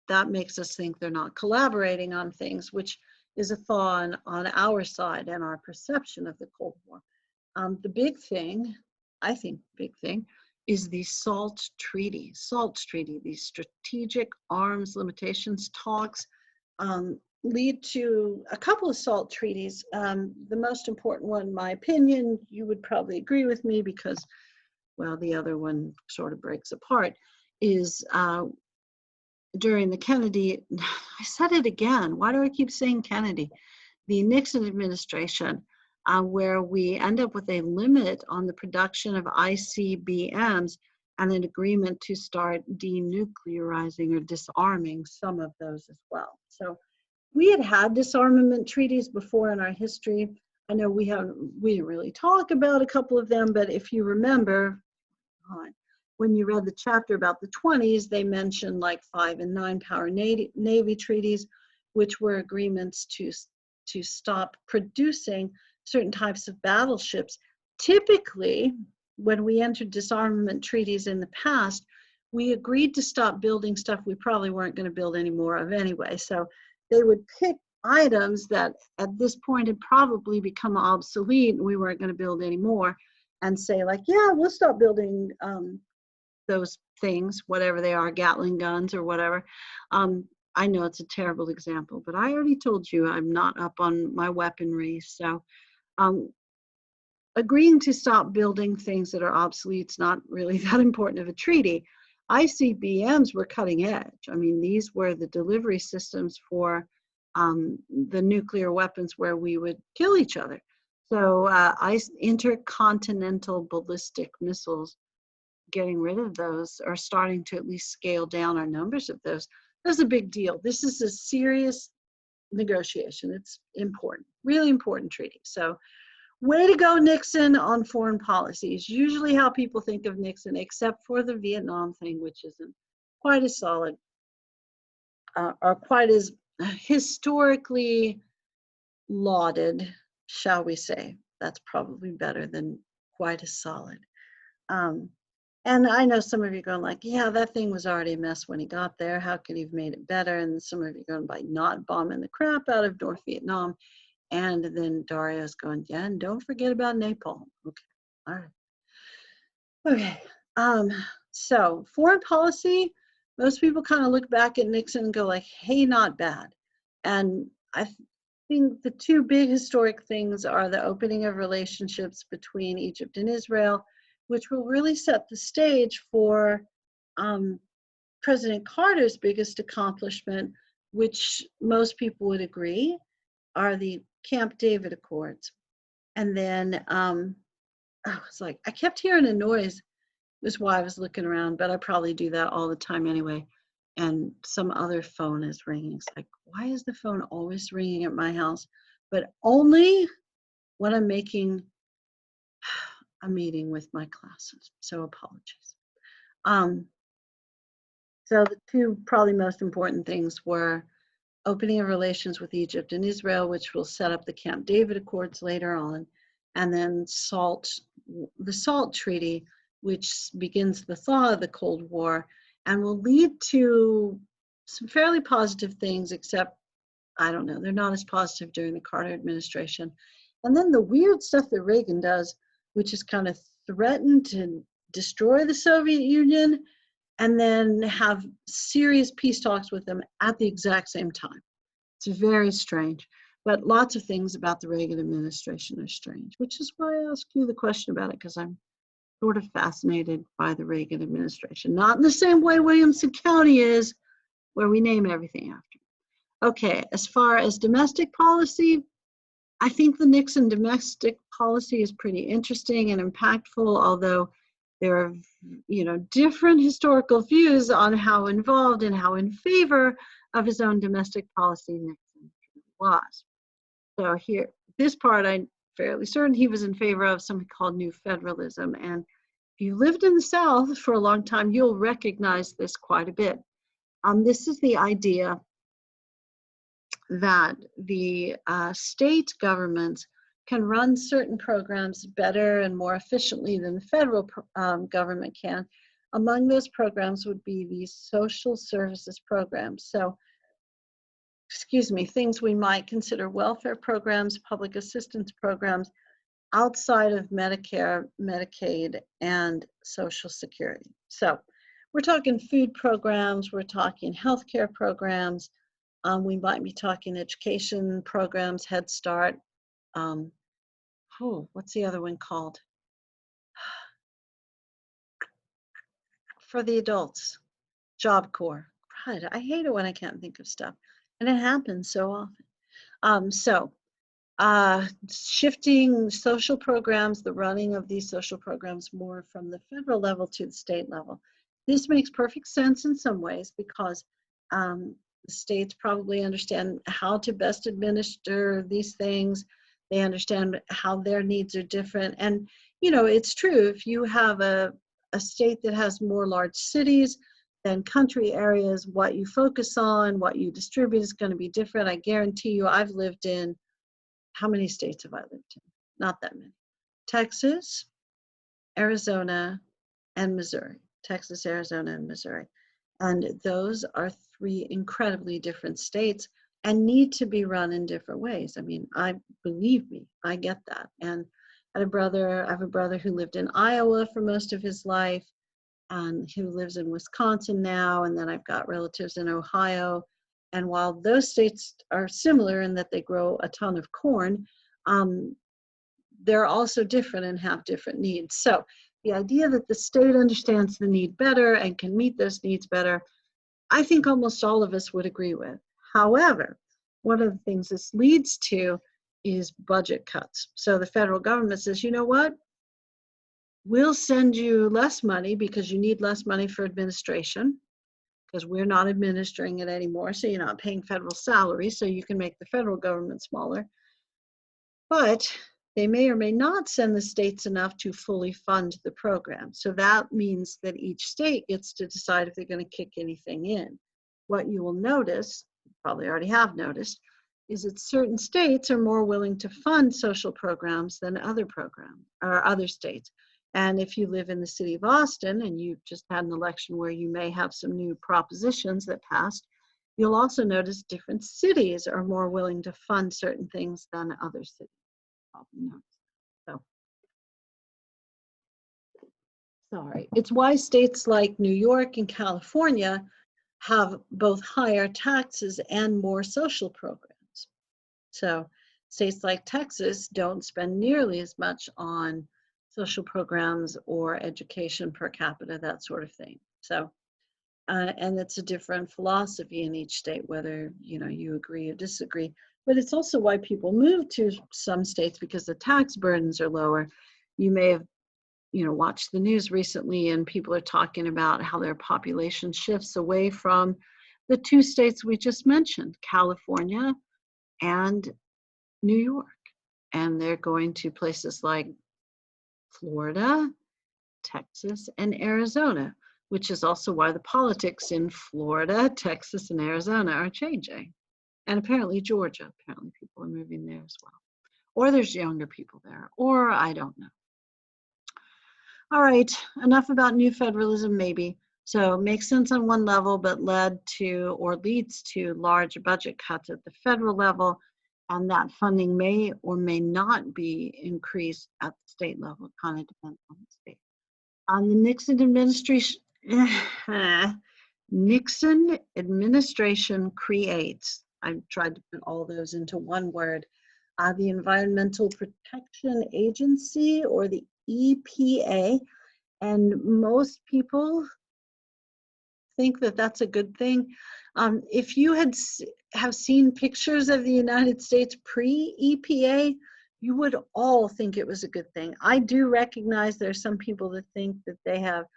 that makes us think they're not collaborating on things, which is a thaw on our side and our perception of the Cold War. The big thing, is the SALT Treaty. These strategic arms limitations talks lead to a couple of SALT treaties. The most important one, in my opinion, you would probably agree with me because, well, the other one sort of breaks apart, is during the Kennedy, I said it again, why do I keep saying Kennedy? The Nixon administration, where we end up with a limit on the production of ICBMs and an agreement to start denuclearizing or disarming some of those as well. So we had disarmament treaties before in our history. I know we didn't really talk about a couple of them, but if you remember, when you read the chapter about the 20s, they mentioned like 5 and 9 power Navy treaties, which were agreements to stop producing certain types of battleships. Typically, when we entered disarmament treaties in the past, we agreed to stop building stuff we probably weren't going to build any more of anyway. So they would pick items that at this point had probably become obsolete and we weren't going to build anymore, and say like, yeah, we'll stop building those things, whatever they are, Gatling guns or whatever. I know it's a terrible example, but I already told you I'm not up on my weaponry. So agreeing to stop building things that are obsolete is not really that important of a treaty. ICBMs were cutting edge. I mean, these were the delivery systems for the nuclear weapons where we would kill each other. So intercontinental ballistic missiles, getting rid of those, or starting to at least scale down our numbers of those, that's a big deal. This is a serious negotiation. It's important, really important treaty. So way to go, Nixon, on foreign policy is usually how people think of Nixon, except for the Vietnam thing, which isn't quite as solid or quite as historically lauded, shall we say. That's probably better than quite as solid. And I know some of you going like, yeah, that thing was already a mess when he got there. How could he have made it better? And some of you going by not bombing the crap out of North Vietnam. And then Dario's going, yeah, and don't forget about napalm. Okay, all right. Okay, so foreign policy, most people kind of look back at Nixon and go like, hey, not bad. And I think the two big historic things are the opening of relationships between Egypt and Israel, which will really set the stage for President Carter's biggest accomplishment, which most people would agree are the Camp David Accords. And then I was like, I kept hearing a noise. That's why I was looking around, but I probably do that all the time anyway. And some other phone is ringing. It's like, why is the phone always ringing at my house? But only when I'm making a meeting with my classes. So apologies. So the two probably most important things were opening of relations with Egypt and Israel, which will set up the Camp David Accords later on, and then the SALT Treaty, which begins the thaw of the Cold War and will lead to some fairly positive things, except, I don't know, they're not as positive during the Carter administration. And then the weird stuff that Reagan does, which is kind of threaten to destroy the Soviet Union and then have serious peace talks with them at the exact same time. It's very strange, but lots of things about the Reagan administration are strange, which is why I asked you the question about it, because I'm sort of fascinated by the Reagan administration. Not in the same way Williamson County is, where we name everything after. Okay, as far as domestic policy, I think the Nixon domestic policy is pretty interesting and impactful, although there are, different historical views on how involved and how in favor of his own domestic policy Nixon was. So here, this part I'm fairly certain he was in favor of, something called New Federalism. And if you lived in the South for a long time, you'll recognize this quite a bit. This is the idea that the state governments can run certain programs better and more efficiently than the federal government can. Among those programs would be these social services programs. So, things we might consider welfare programs, public assistance programs outside of Medicare, Medicaid, and Social Security. So we're talking food programs, we're talking healthcare programs, we might be talking education programs, Head Start. What's the other one called? For the adults, Job Corps. God, I hate it when I can't think of stuff. And it happens so often. Shifting social programs, the running of these social programs more from the federal level to the state level. This makes perfect sense in some ways because the states probably understand how to best administer these things. They understand how their needs are different. And, it's true, if you have a state that has more large cities than country areas, what you focus on, what you distribute is going to be different. I guarantee you, I've lived in, how many states have I lived in? Not that many. Texas, Arizona, and Missouri. Texas, Arizona, and Missouri. And those are three incredibly different states and need to be run in different ways. I mean, believe me, I get that. And I have a brother who lived in Iowa for most of his life and who lives in Wisconsin now. And then I've got relatives in Ohio. And while those states are similar in that they grow a ton of corn, they're also different and have different needs. So the idea that the state understands the need better and can meet those needs better, I think almost all of us would agree with. However, one of the things this leads to is budget cuts. So the federal government says, you know what? We'll send you less money because you need less money for administration, because we're not administering it anymore. So you're not paying federal salaries, so you can make the federal government smaller. But they may or may not send the states enough to fully fund the program. So that means that each state gets to decide if they're going to kick anything in. What you will notice, probably already have noticed, is that certain states are more willing to fund social programs than other programs or other states. And if you live in the city of Austin and you just had an election where you may have some new propositions that passed, you'll also notice different cities are more willing to fund certain things than other cities. So, sorry. It's why states like New York and California have both higher taxes and more social programs. So states like Texas don't spend nearly as much on social programs or education per capita, that sort of thing. So, and it's a different philosophy in each state, whether you agree or disagree. But it's also why people move to some states, because the tax burdens are lower. You may have watched the news recently, and people are talking about how their population shifts away from the two states we just mentioned, California and New York. And they're going to places like Florida, Texas, and Arizona, which is also why the politics in Florida, Texas, and Arizona are changing. And apparently Georgia, apparently people are moving there as well. Or there's younger people there, or I don't know. All right, enough about new federalism, maybe. So makes sense on one level, but led to or leads to large budget cuts at the federal level, and that funding may or may not be increased at the state level. It kind of depends on the state. On the Nixon administration creates, I tried to put all those into one word, the Environmental Protection Agency, or the EPA, and most people think that that's a good thing. If you have seen pictures of the United States pre-EPA, you would all think it was a good thing. I do recognize there are some people that think that they have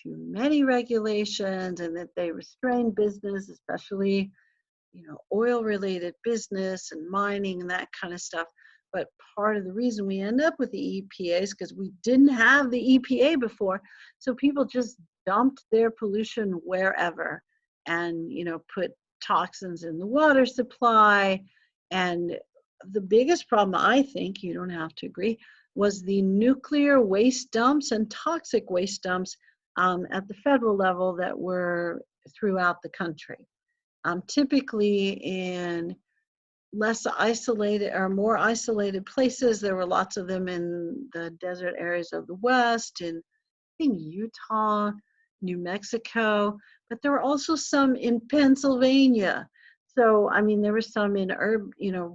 too many regulations and that they restrain business, especially oil-related business and mining and that kind of stuff. But part of the reason we end up with the EPA is because we didn't have the EPA before. So people just dumped their pollution wherever and, put toxins in the water supply. And the biggest problem, I think, you don't have to agree, was the nuclear waste dumps and toxic waste dumps at the federal level that were throughout the country. Typically in less isolated or more isolated places. There were lots of them in the desert areas of the West, in Utah, New Mexico, but there were also some in Pennsylvania. So, there were some in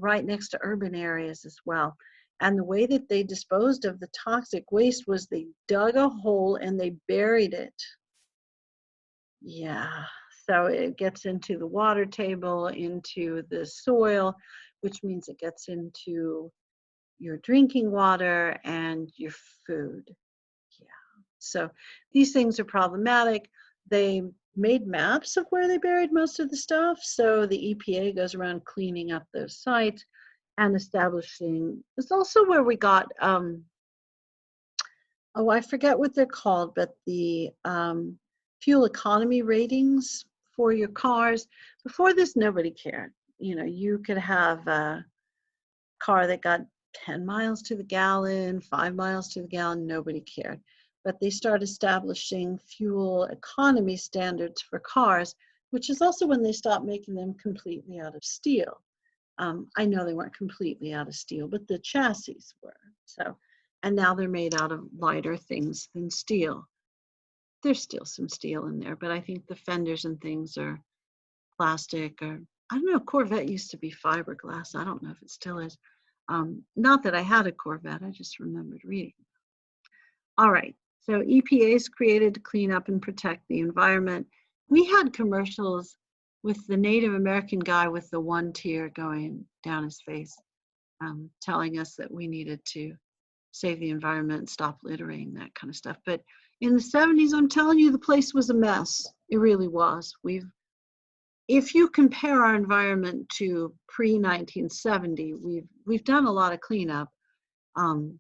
right next to urban areas as well. And the way that they disposed of the toxic waste was they dug a hole and they buried it. Yeah. So it gets into the water table, into the soil, which means it gets into your drinking water and your food. Yeah. So these things are problematic. They made maps of where they buried most of the stuff. So the EPA goes around cleaning up those sites and establishing. It's also where we got, I forget what they're called, but the fuel economy ratings for your cars. Before this, nobody cared. You could have a car that got 10 miles to the gallon, 5 miles to the gallon, nobody cared. But they start establishing fuel economy standards for cars, which is also when they stopped making them completely out of steel. I know they weren't completely out of steel, but the chassis were. So, and now they're made out of lighter things than steel. There's still some steel in there, but I think the fenders and things are plastic, or I don't know, Corvette used to be fiberglass. I don't know if it still is. Not that I had a Corvette, I just remembered reading. All right, so EPA is created to clean up and protect the environment. We had commercials with the Native American guy with the one tear going down his face, telling us that we needed to save the environment, stop littering, that kind of stuff. But in the 70s, I'm telling you, the place was a mess. It really was. If you compare our environment to pre-1970, we've done a lot of cleanup. And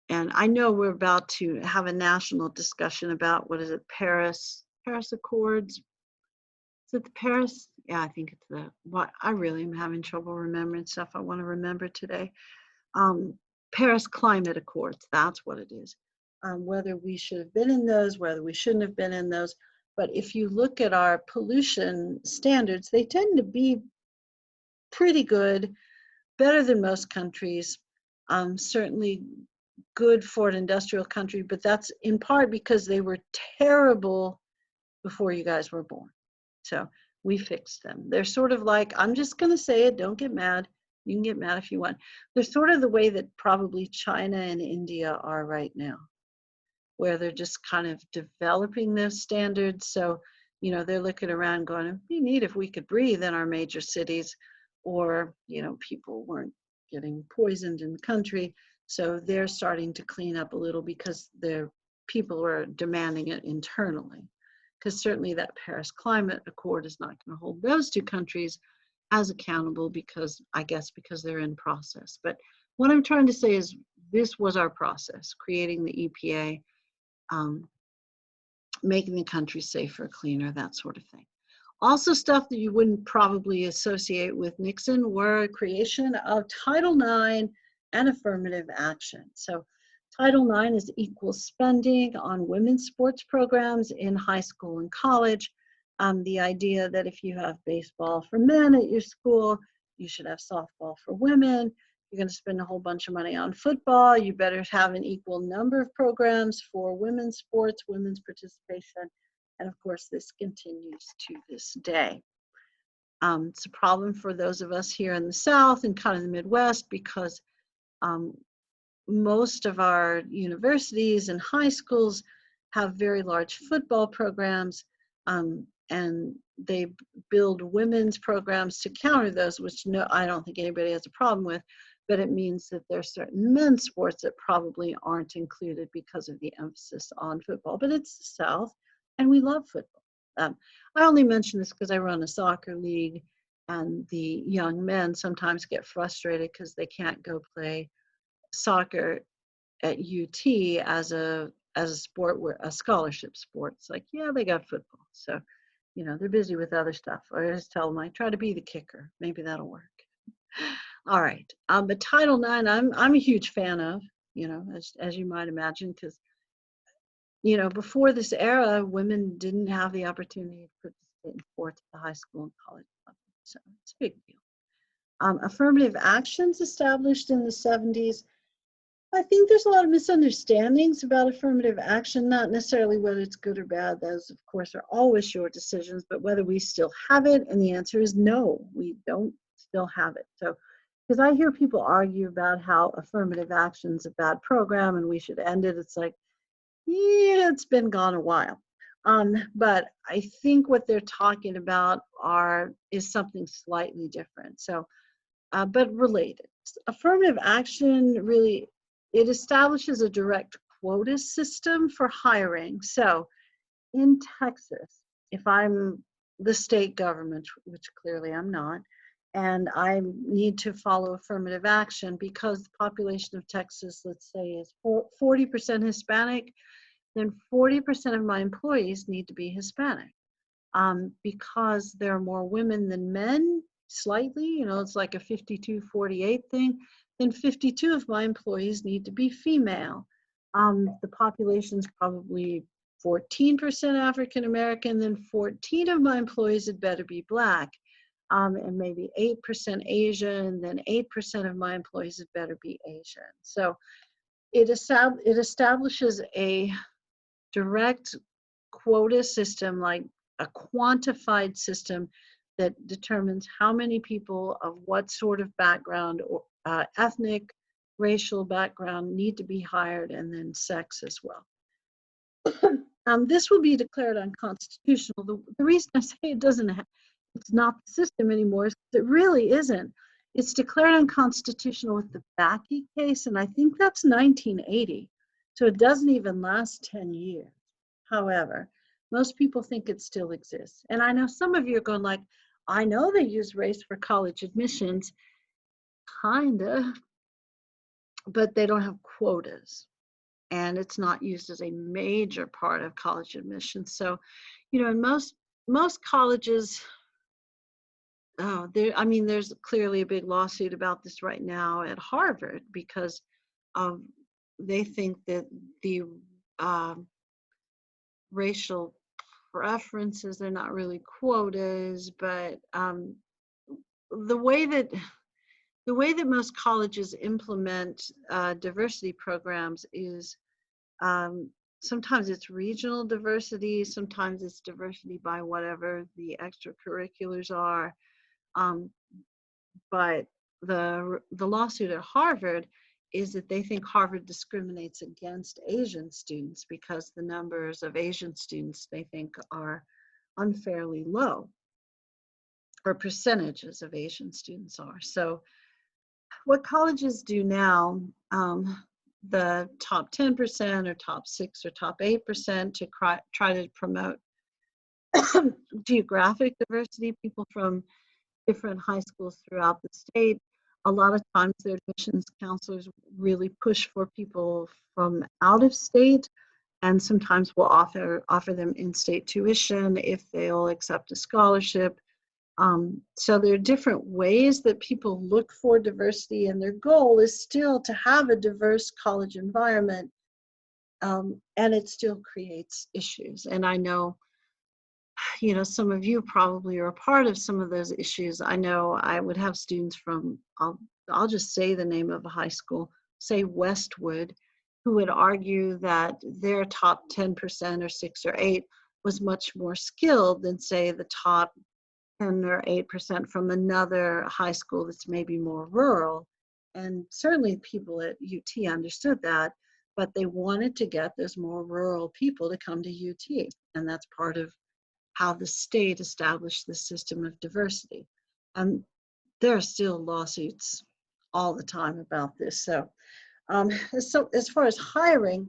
I know we're about to have a national discussion about, what is it, Paris Accords? Is it the Paris? Yeah, I think it's what I really am having trouble remembering stuff I want to remember today. Paris Climate Accords, that's what it is. Whether we should have been in those, whether we shouldn't have been in those. But if you look at our pollution standards, they tend to be pretty good, better than most countries. Certainly good for an industrial country, but that's in part because they were terrible before you guys were born. So we fixed them. They're sort of like, I'm just going to say it, don't get mad. You can get mad if you want. They're sort of the way that probably China and India are right now, where they're just kind of developing those standards. So, you know, they're looking around going, it'd be neat if we could breathe in our major cities, or, you know, people weren't getting poisoned in the country. So they're starting to clean up a little because their people are demanding it internally. Because certainly that Paris Climate Accord is not going to hold those two countries as accountable, because I guess because they're in process. But what I'm trying to say is this was our process, creating the EPA, making the country safer, cleaner, that sort of thing. Also stuff that you wouldn't probably associate with Nixon were creation of Title IX and affirmative action. So Title IX is equal spending on women's sports programs in high school and college. The idea that if you have baseball for men at your school, you should have softball for women. You're going to spend a whole bunch of money on football, you better have an equal number of programs for women's sports, women's participation. And of course, this continues to this day. It's a problem for those of us here in the South and kind of the Midwest, because most of our universities and high schools have very large football programs, and they build women's programs to counter those, which I don't think anybody has a problem with, but it means that there are certain men's sports that probably aren't included because of the emphasis on football. But it's the South, and we love football. I only mention this because I run a soccer league, and the young men sometimes get frustrated because they can't go play soccer at UT as a sport, where a scholarship sport. It's like, yeah, they got football, so you know they're busy with other stuff. I just tell them, I try to be the kicker. Maybe that'll work. All right, but Title IX, I'm a huge fan of, you know, as you might imagine, because you know before this era, women didn't have the opportunity to participate in sports at the high school and college level, so it's a big deal. Affirmative actions established in the 70s. I think there's a lot of misunderstandings about affirmative action, not necessarily whether it's good or bad. Those, of course, are always your decisions, but whether we still have it, and the answer is no, we don't still have it. So, because I hear people argue about how affirmative action is a bad program and we should end it, it's like, yeah, it's been gone a while. But I think what they're talking about is something slightly different. So, but related. Affirmative action really, it establishes a direct quota system for hiring. So in Texas, if I'm the state government, which clearly I'm not, and I need to follow affirmative action because the population of Texas, let's say, is 40% Hispanic, then 40% of my employees need to be Hispanic. Because there are more women than men, slightly, you know, it's like a 52-48 thing, then 52 of my employees need to be female. The population's probably 14% African American, then 14 of my employees had better be Black, and maybe 8% Asian, and then 8% of my employees had better be Asian. So it establishes a direct quota system, like a quantified system that determines how many people of what sort of background, or ethnic, racial background, need to be hired, and then sex as well. This will be declared unconstitutional. The reason I say it it's not the system anymore. It really isn't. It's declared unconstitutional with the Bakke case, and I think that's 1980. So it doesn't even last 10 years. However, most people think it still exists. And I know some of you are going like, I know they use race for college admissions, kinda, but they don't have quotas. And it's not used as a major part of college admissions. So, in most colleges, I mean, there's clearly a big lawsuit about this right now at Harvard because they think that the um, racial preferences, they're not really quotas, but the way that most colleges implement diversity programs is sometimes it's regional diversity, sometimes it's diversity by whatever the extracurriculars are. But the lawsuit at Harvard is that they think Harvard discriminates against Asian students because the numbers of Asian students they think are unfairly low, or percentages of Asian students are. So what colleges do now, the top 10% or top 6 or top 8% to try to promote geographic diversity, people from different high schools throughout the state. A lot of times their admissions counselors really push for people from out of state, and sometimes will offer them in-state tuition if they'll accept a scholarship. So there are different ways that people look for diversity, and their goal is still to have a diverse college environment, and it still creates issues. And I know, some of you probably are a part of some of those issues. I know I would have students from, I'll just say the name of a high school, say Westwood, who would argue that their top 10% or 6 or 8 was much more skilled than, say, the top 10 or 8% from another high school that's maybe more rural. And certainly people at UT understood that, but they wanted to get those more rural people to come to UT. And that's part of how the state established the system of diversity. And there are still lawsuits all the time about this. So as far as hiring,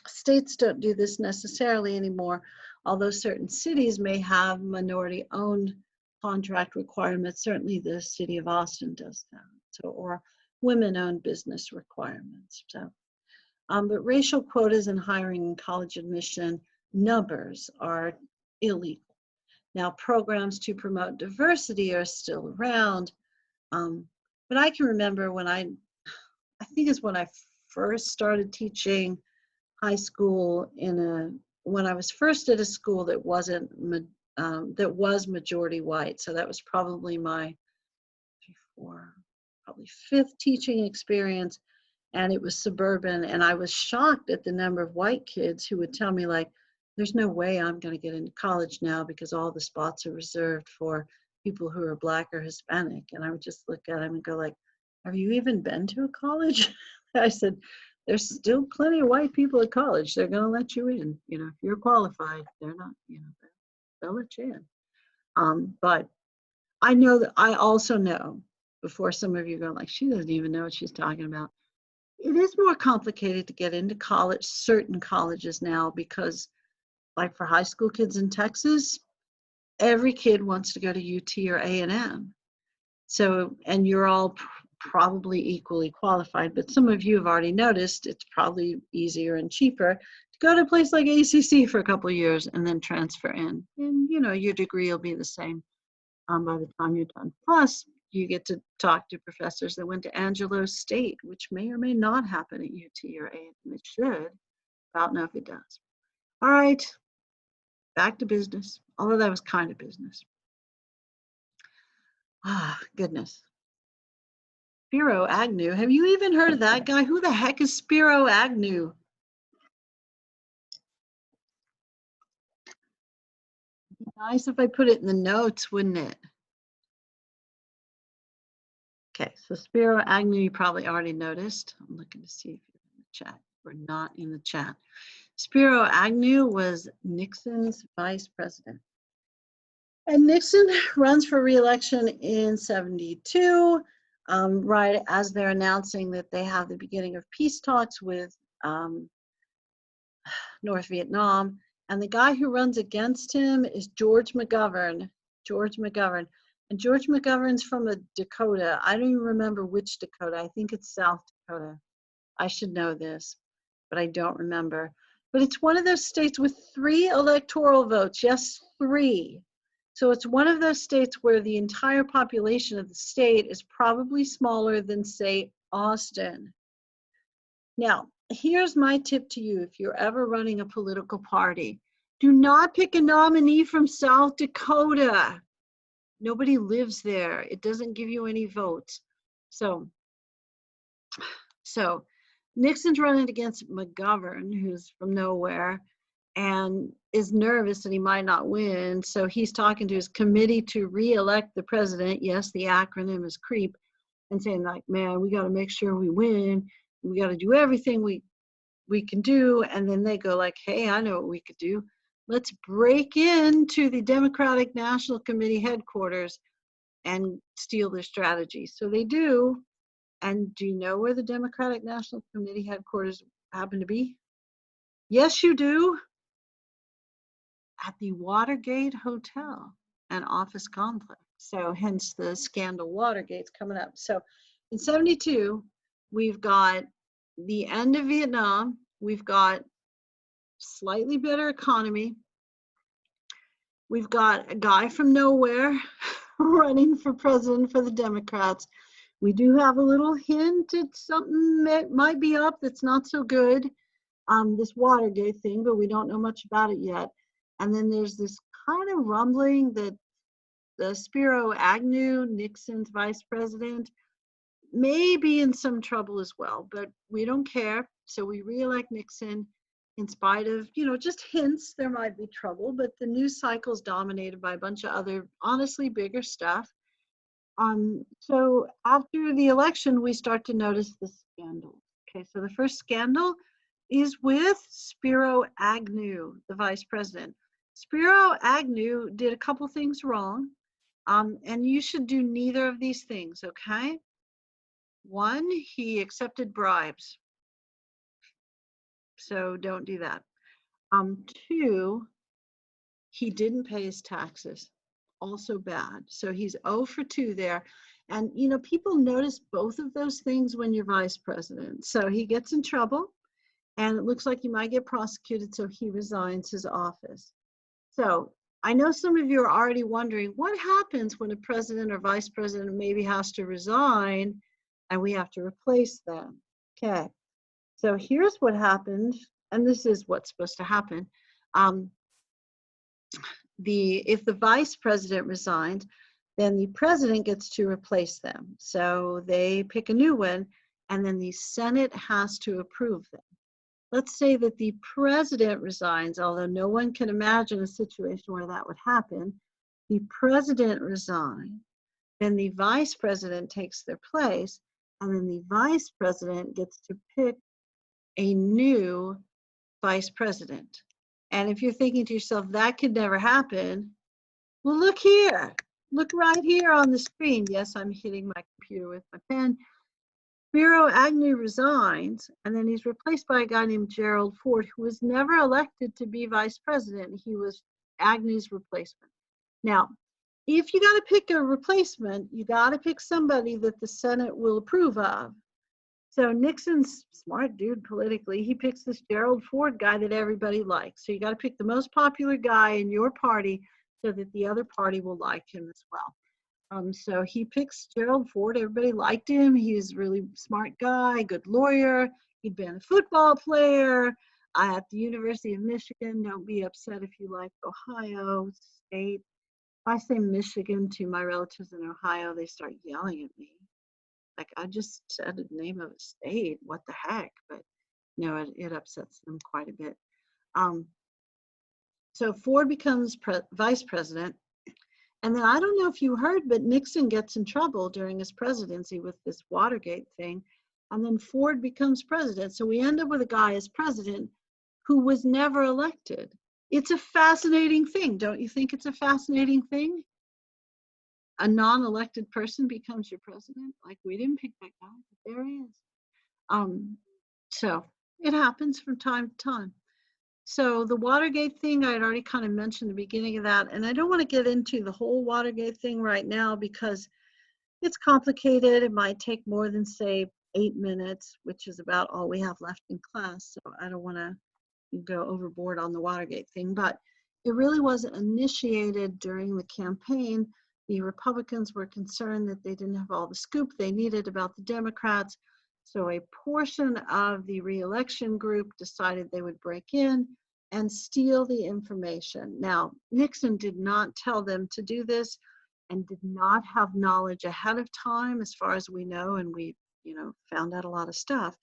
states don't do this necessarily anymore, although certain cities may have minority-owned contract requirements. Certainly the city of Austin does that, so, or women-owned business requirements. So, but racial quotas in hiring and college admission numbers are illegal. Now, programs to promote diversity are still around, but I can remember when I think it's when I first started teaching high school when I was first at a school that that was majority white. So that was probably my probably 5th teaching experience, and it was suburban, and I was shocked at the number of white kids who would tell me, like, there's no way I'm going to get into college now because all the spots are reserved for people who are Black or Hispanic. And I would just look at them and go like, have you even been to a college? I said, there's still plenty of white people at college. They're going to let you in. If you're qualified, they're not, they'll let you in. But I know that I also know, before some of you go like, she doesn't even know what she's talking about. It is more complicated to get into college, certain colleges now, because like for high school kids in Texas, every kid wants to go to UT or A&M. So, and you're all probably equally qualified, but some of you have already noticed it's probably easier and cheaper to go to a place like ACC for a couple of years and then transfer in. And, your degree will be the same by the time you're done. Plus, you get to talk to professors that went to Angelo State, which may or may not happen at UT or A&M. It should. I don't know if it does. All right, back to business, although that was kind of business. Ah, goodness. Spiro Agnew. Have you even heard of that guy? Who the heck is Spiro Agnew? It'd be nice if I put it in the notes, wouldn't it? Okay, so Spiro Agnew, you probably already noticed. I'm looking to see if you're in the chat. We're not in the chat. Spiro Agnew was Nixon's vice president. And Nixon runs for re-election in 72, right as they're announcing that they have the beginning of peace talks with North Vietnam. And the guy who runs against him is George McGovern. George McGovern. And George McGovern's from a Dakota. I don't even remember which Dakota. I think it's South Dakota. I should know this, but I don't remember. But it's one of those states with 3 electoral votes. Yes, 3. So it's one of those states where the entire population of the state is probably smaller than, say, Austin. Now, here's my tip to you if you're ever running a political party. Do not pick a nominee from South Dakota. Nobody lives there. It doesn't give you any votes. So Nixon's running against McGovern, who's from nowhere, and is nervous that he might not win. So he's talking to his committee to re-elect the president. Yes, the acronym is CREEP, and saying like, man, we got to make sure we win. We got to do everything we can do. And then they go like, hey, I know what we could do. Let's break into the Democratic National Committee headquarters and steal their strategy. So they do. And do you know where the Democratic National Committee headquarters happen to be? Yes, you do. At the Watergate Hotel and office complex. So hence the scandal Watergate's coming up. So in 72, we've got the end of Vietnam. We've got slightly better economy. We've got a guy from nowhere running for president for the Democrats. We do have a little hint at something that might be up that's not so good, this Watergate thing, but we don't know much about it yet. And then there's this kind of rumbling that the Spiro Agnew, Nixon's vice president, may be in some trouble as well, but we don't care. So we re-elect Nixon in spite of, just hints there might be trouble, but the news cycle is dominated by a bunch of other, honestly, bigger stuff. So after the election, we start to notice the scandal. Okay, so the first scandal is with Spiro Agnew, the vice president. Spiro Agnew did a couple things wrong, and you should do neither of these things, okay? One, he accepted bribes, so don't do that. Two, he didn't pay his taxes, also bad. So he's 0 for 2 there. And, people notice both of those things when you're vice president. So he gets in trouble, and it looks like he might get prosecuted, so he resigns his office. So I know some of you are already wondering, what happens when a president or vice president maybe has to resign and we have to replace them? Okay, so here's what happened, and this is what's supposed to happen. If the vice president resigns, then the president gets to replace them. So they pick a new one, and then the Senate has to approve them. Let's say that the president resigns, although no one can imagine a situation where that would happen. The president resigns, then the vice president takes their place, and then the vice president gets to pick a new vice president. And if you're thinking to yourself, that could never happen, well, look here. Look right here on the screen. Yes, I'm hitting my computer with my pen. Spiro Agnew resigns, and then he's replaced by a guy named Gerald Ford, who was never elected to be vice president. He was Agnew's replacement. Now, if you got to pick a replacement, you got to pick somebody that the Senate will approve of. So Nixon's smart dude politically. He picks this Gerald Ford guy that everybody likes. So you got to pick the most popular guy in your party so that the other party will like him as well. So he picks Gerald Ford. Everybody liked him. He's a really smart guy, good lawyer. He'd been a football player at the University of Michigan. Don't be upset if you like Ohio State. If I say Michigan to my relatives in Ohio, they start yelling at me. Like, I just said the name of a state. What the heck? But no, it upsets them quite a bit. So Ford becomes vice president. And then I don't know if you heard, but Nixon gets in trouble during his presidency with this Watergate thing. And then Ford becomes president. So we end up with a guy as president who was never elected. It's a fascinating thing. Don't you think it's a fascinating thing? A non-elected person becomes your president. Like, we didn't pick that guy, but there he is. Um, so it happens from time to time. So the Watergate thing, I had already kind of mentioned the beginning of that, and I don't want to get into the whole Watergate thing right now because it's complicated. It might take more than, say, 8 minutes, which is about all we have left in class. So I don't want to go overboard on the Watergate thing, but it really wasn't initiated during the campaign. The Republicans were concerned that they didn't have all the scoop they needed about the Democrats. So a portion of the re-election group decided they would break in and steal the information. Now, Nixon did not tell them to do this and did not have knowledge ahead of time, as far as we know, and we, found out a lot of stuff.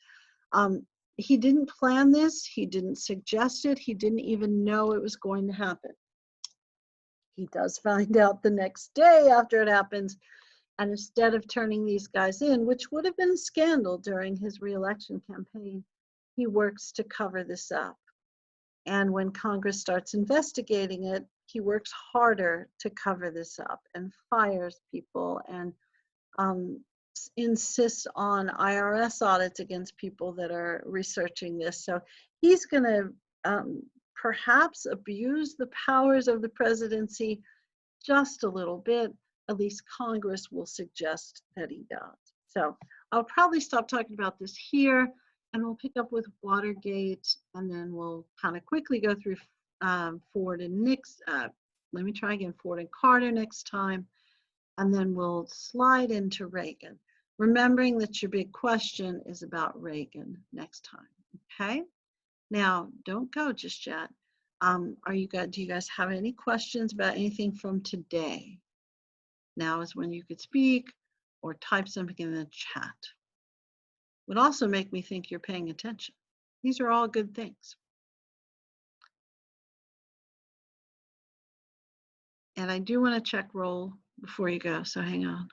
He didn't plan this, he didn't suggest it, he didn't even know it was going to happen. He does find out the next day after it happens, and instead of turning these guys in, which would have been a scandal during his re-election campaign, he works to cover this up. And when Congress starts investigating it, he works harder to cover this up and fires people and insists on IRS audits against people that are researching this. So he's going to perhaps abuse the powers of the presidency just a little bit. At least Congress will suggest that he does. So I'll probably stop talking about this here, and we'll pick up with Watergate, and then we'll kind of quickly go through Ford and Nixon. Let me try again, Ford and Carter next time, and then we'll slide into Reagan, remembering that your big question is about Reagan next time. Okay? Now, don't go just yet. Do you guys have any questions about anything from today? Now is when you could speak or type something in the chat. Would also make me think you're paying attention. These are all good things. And I do want to check roll before you go, so hang on.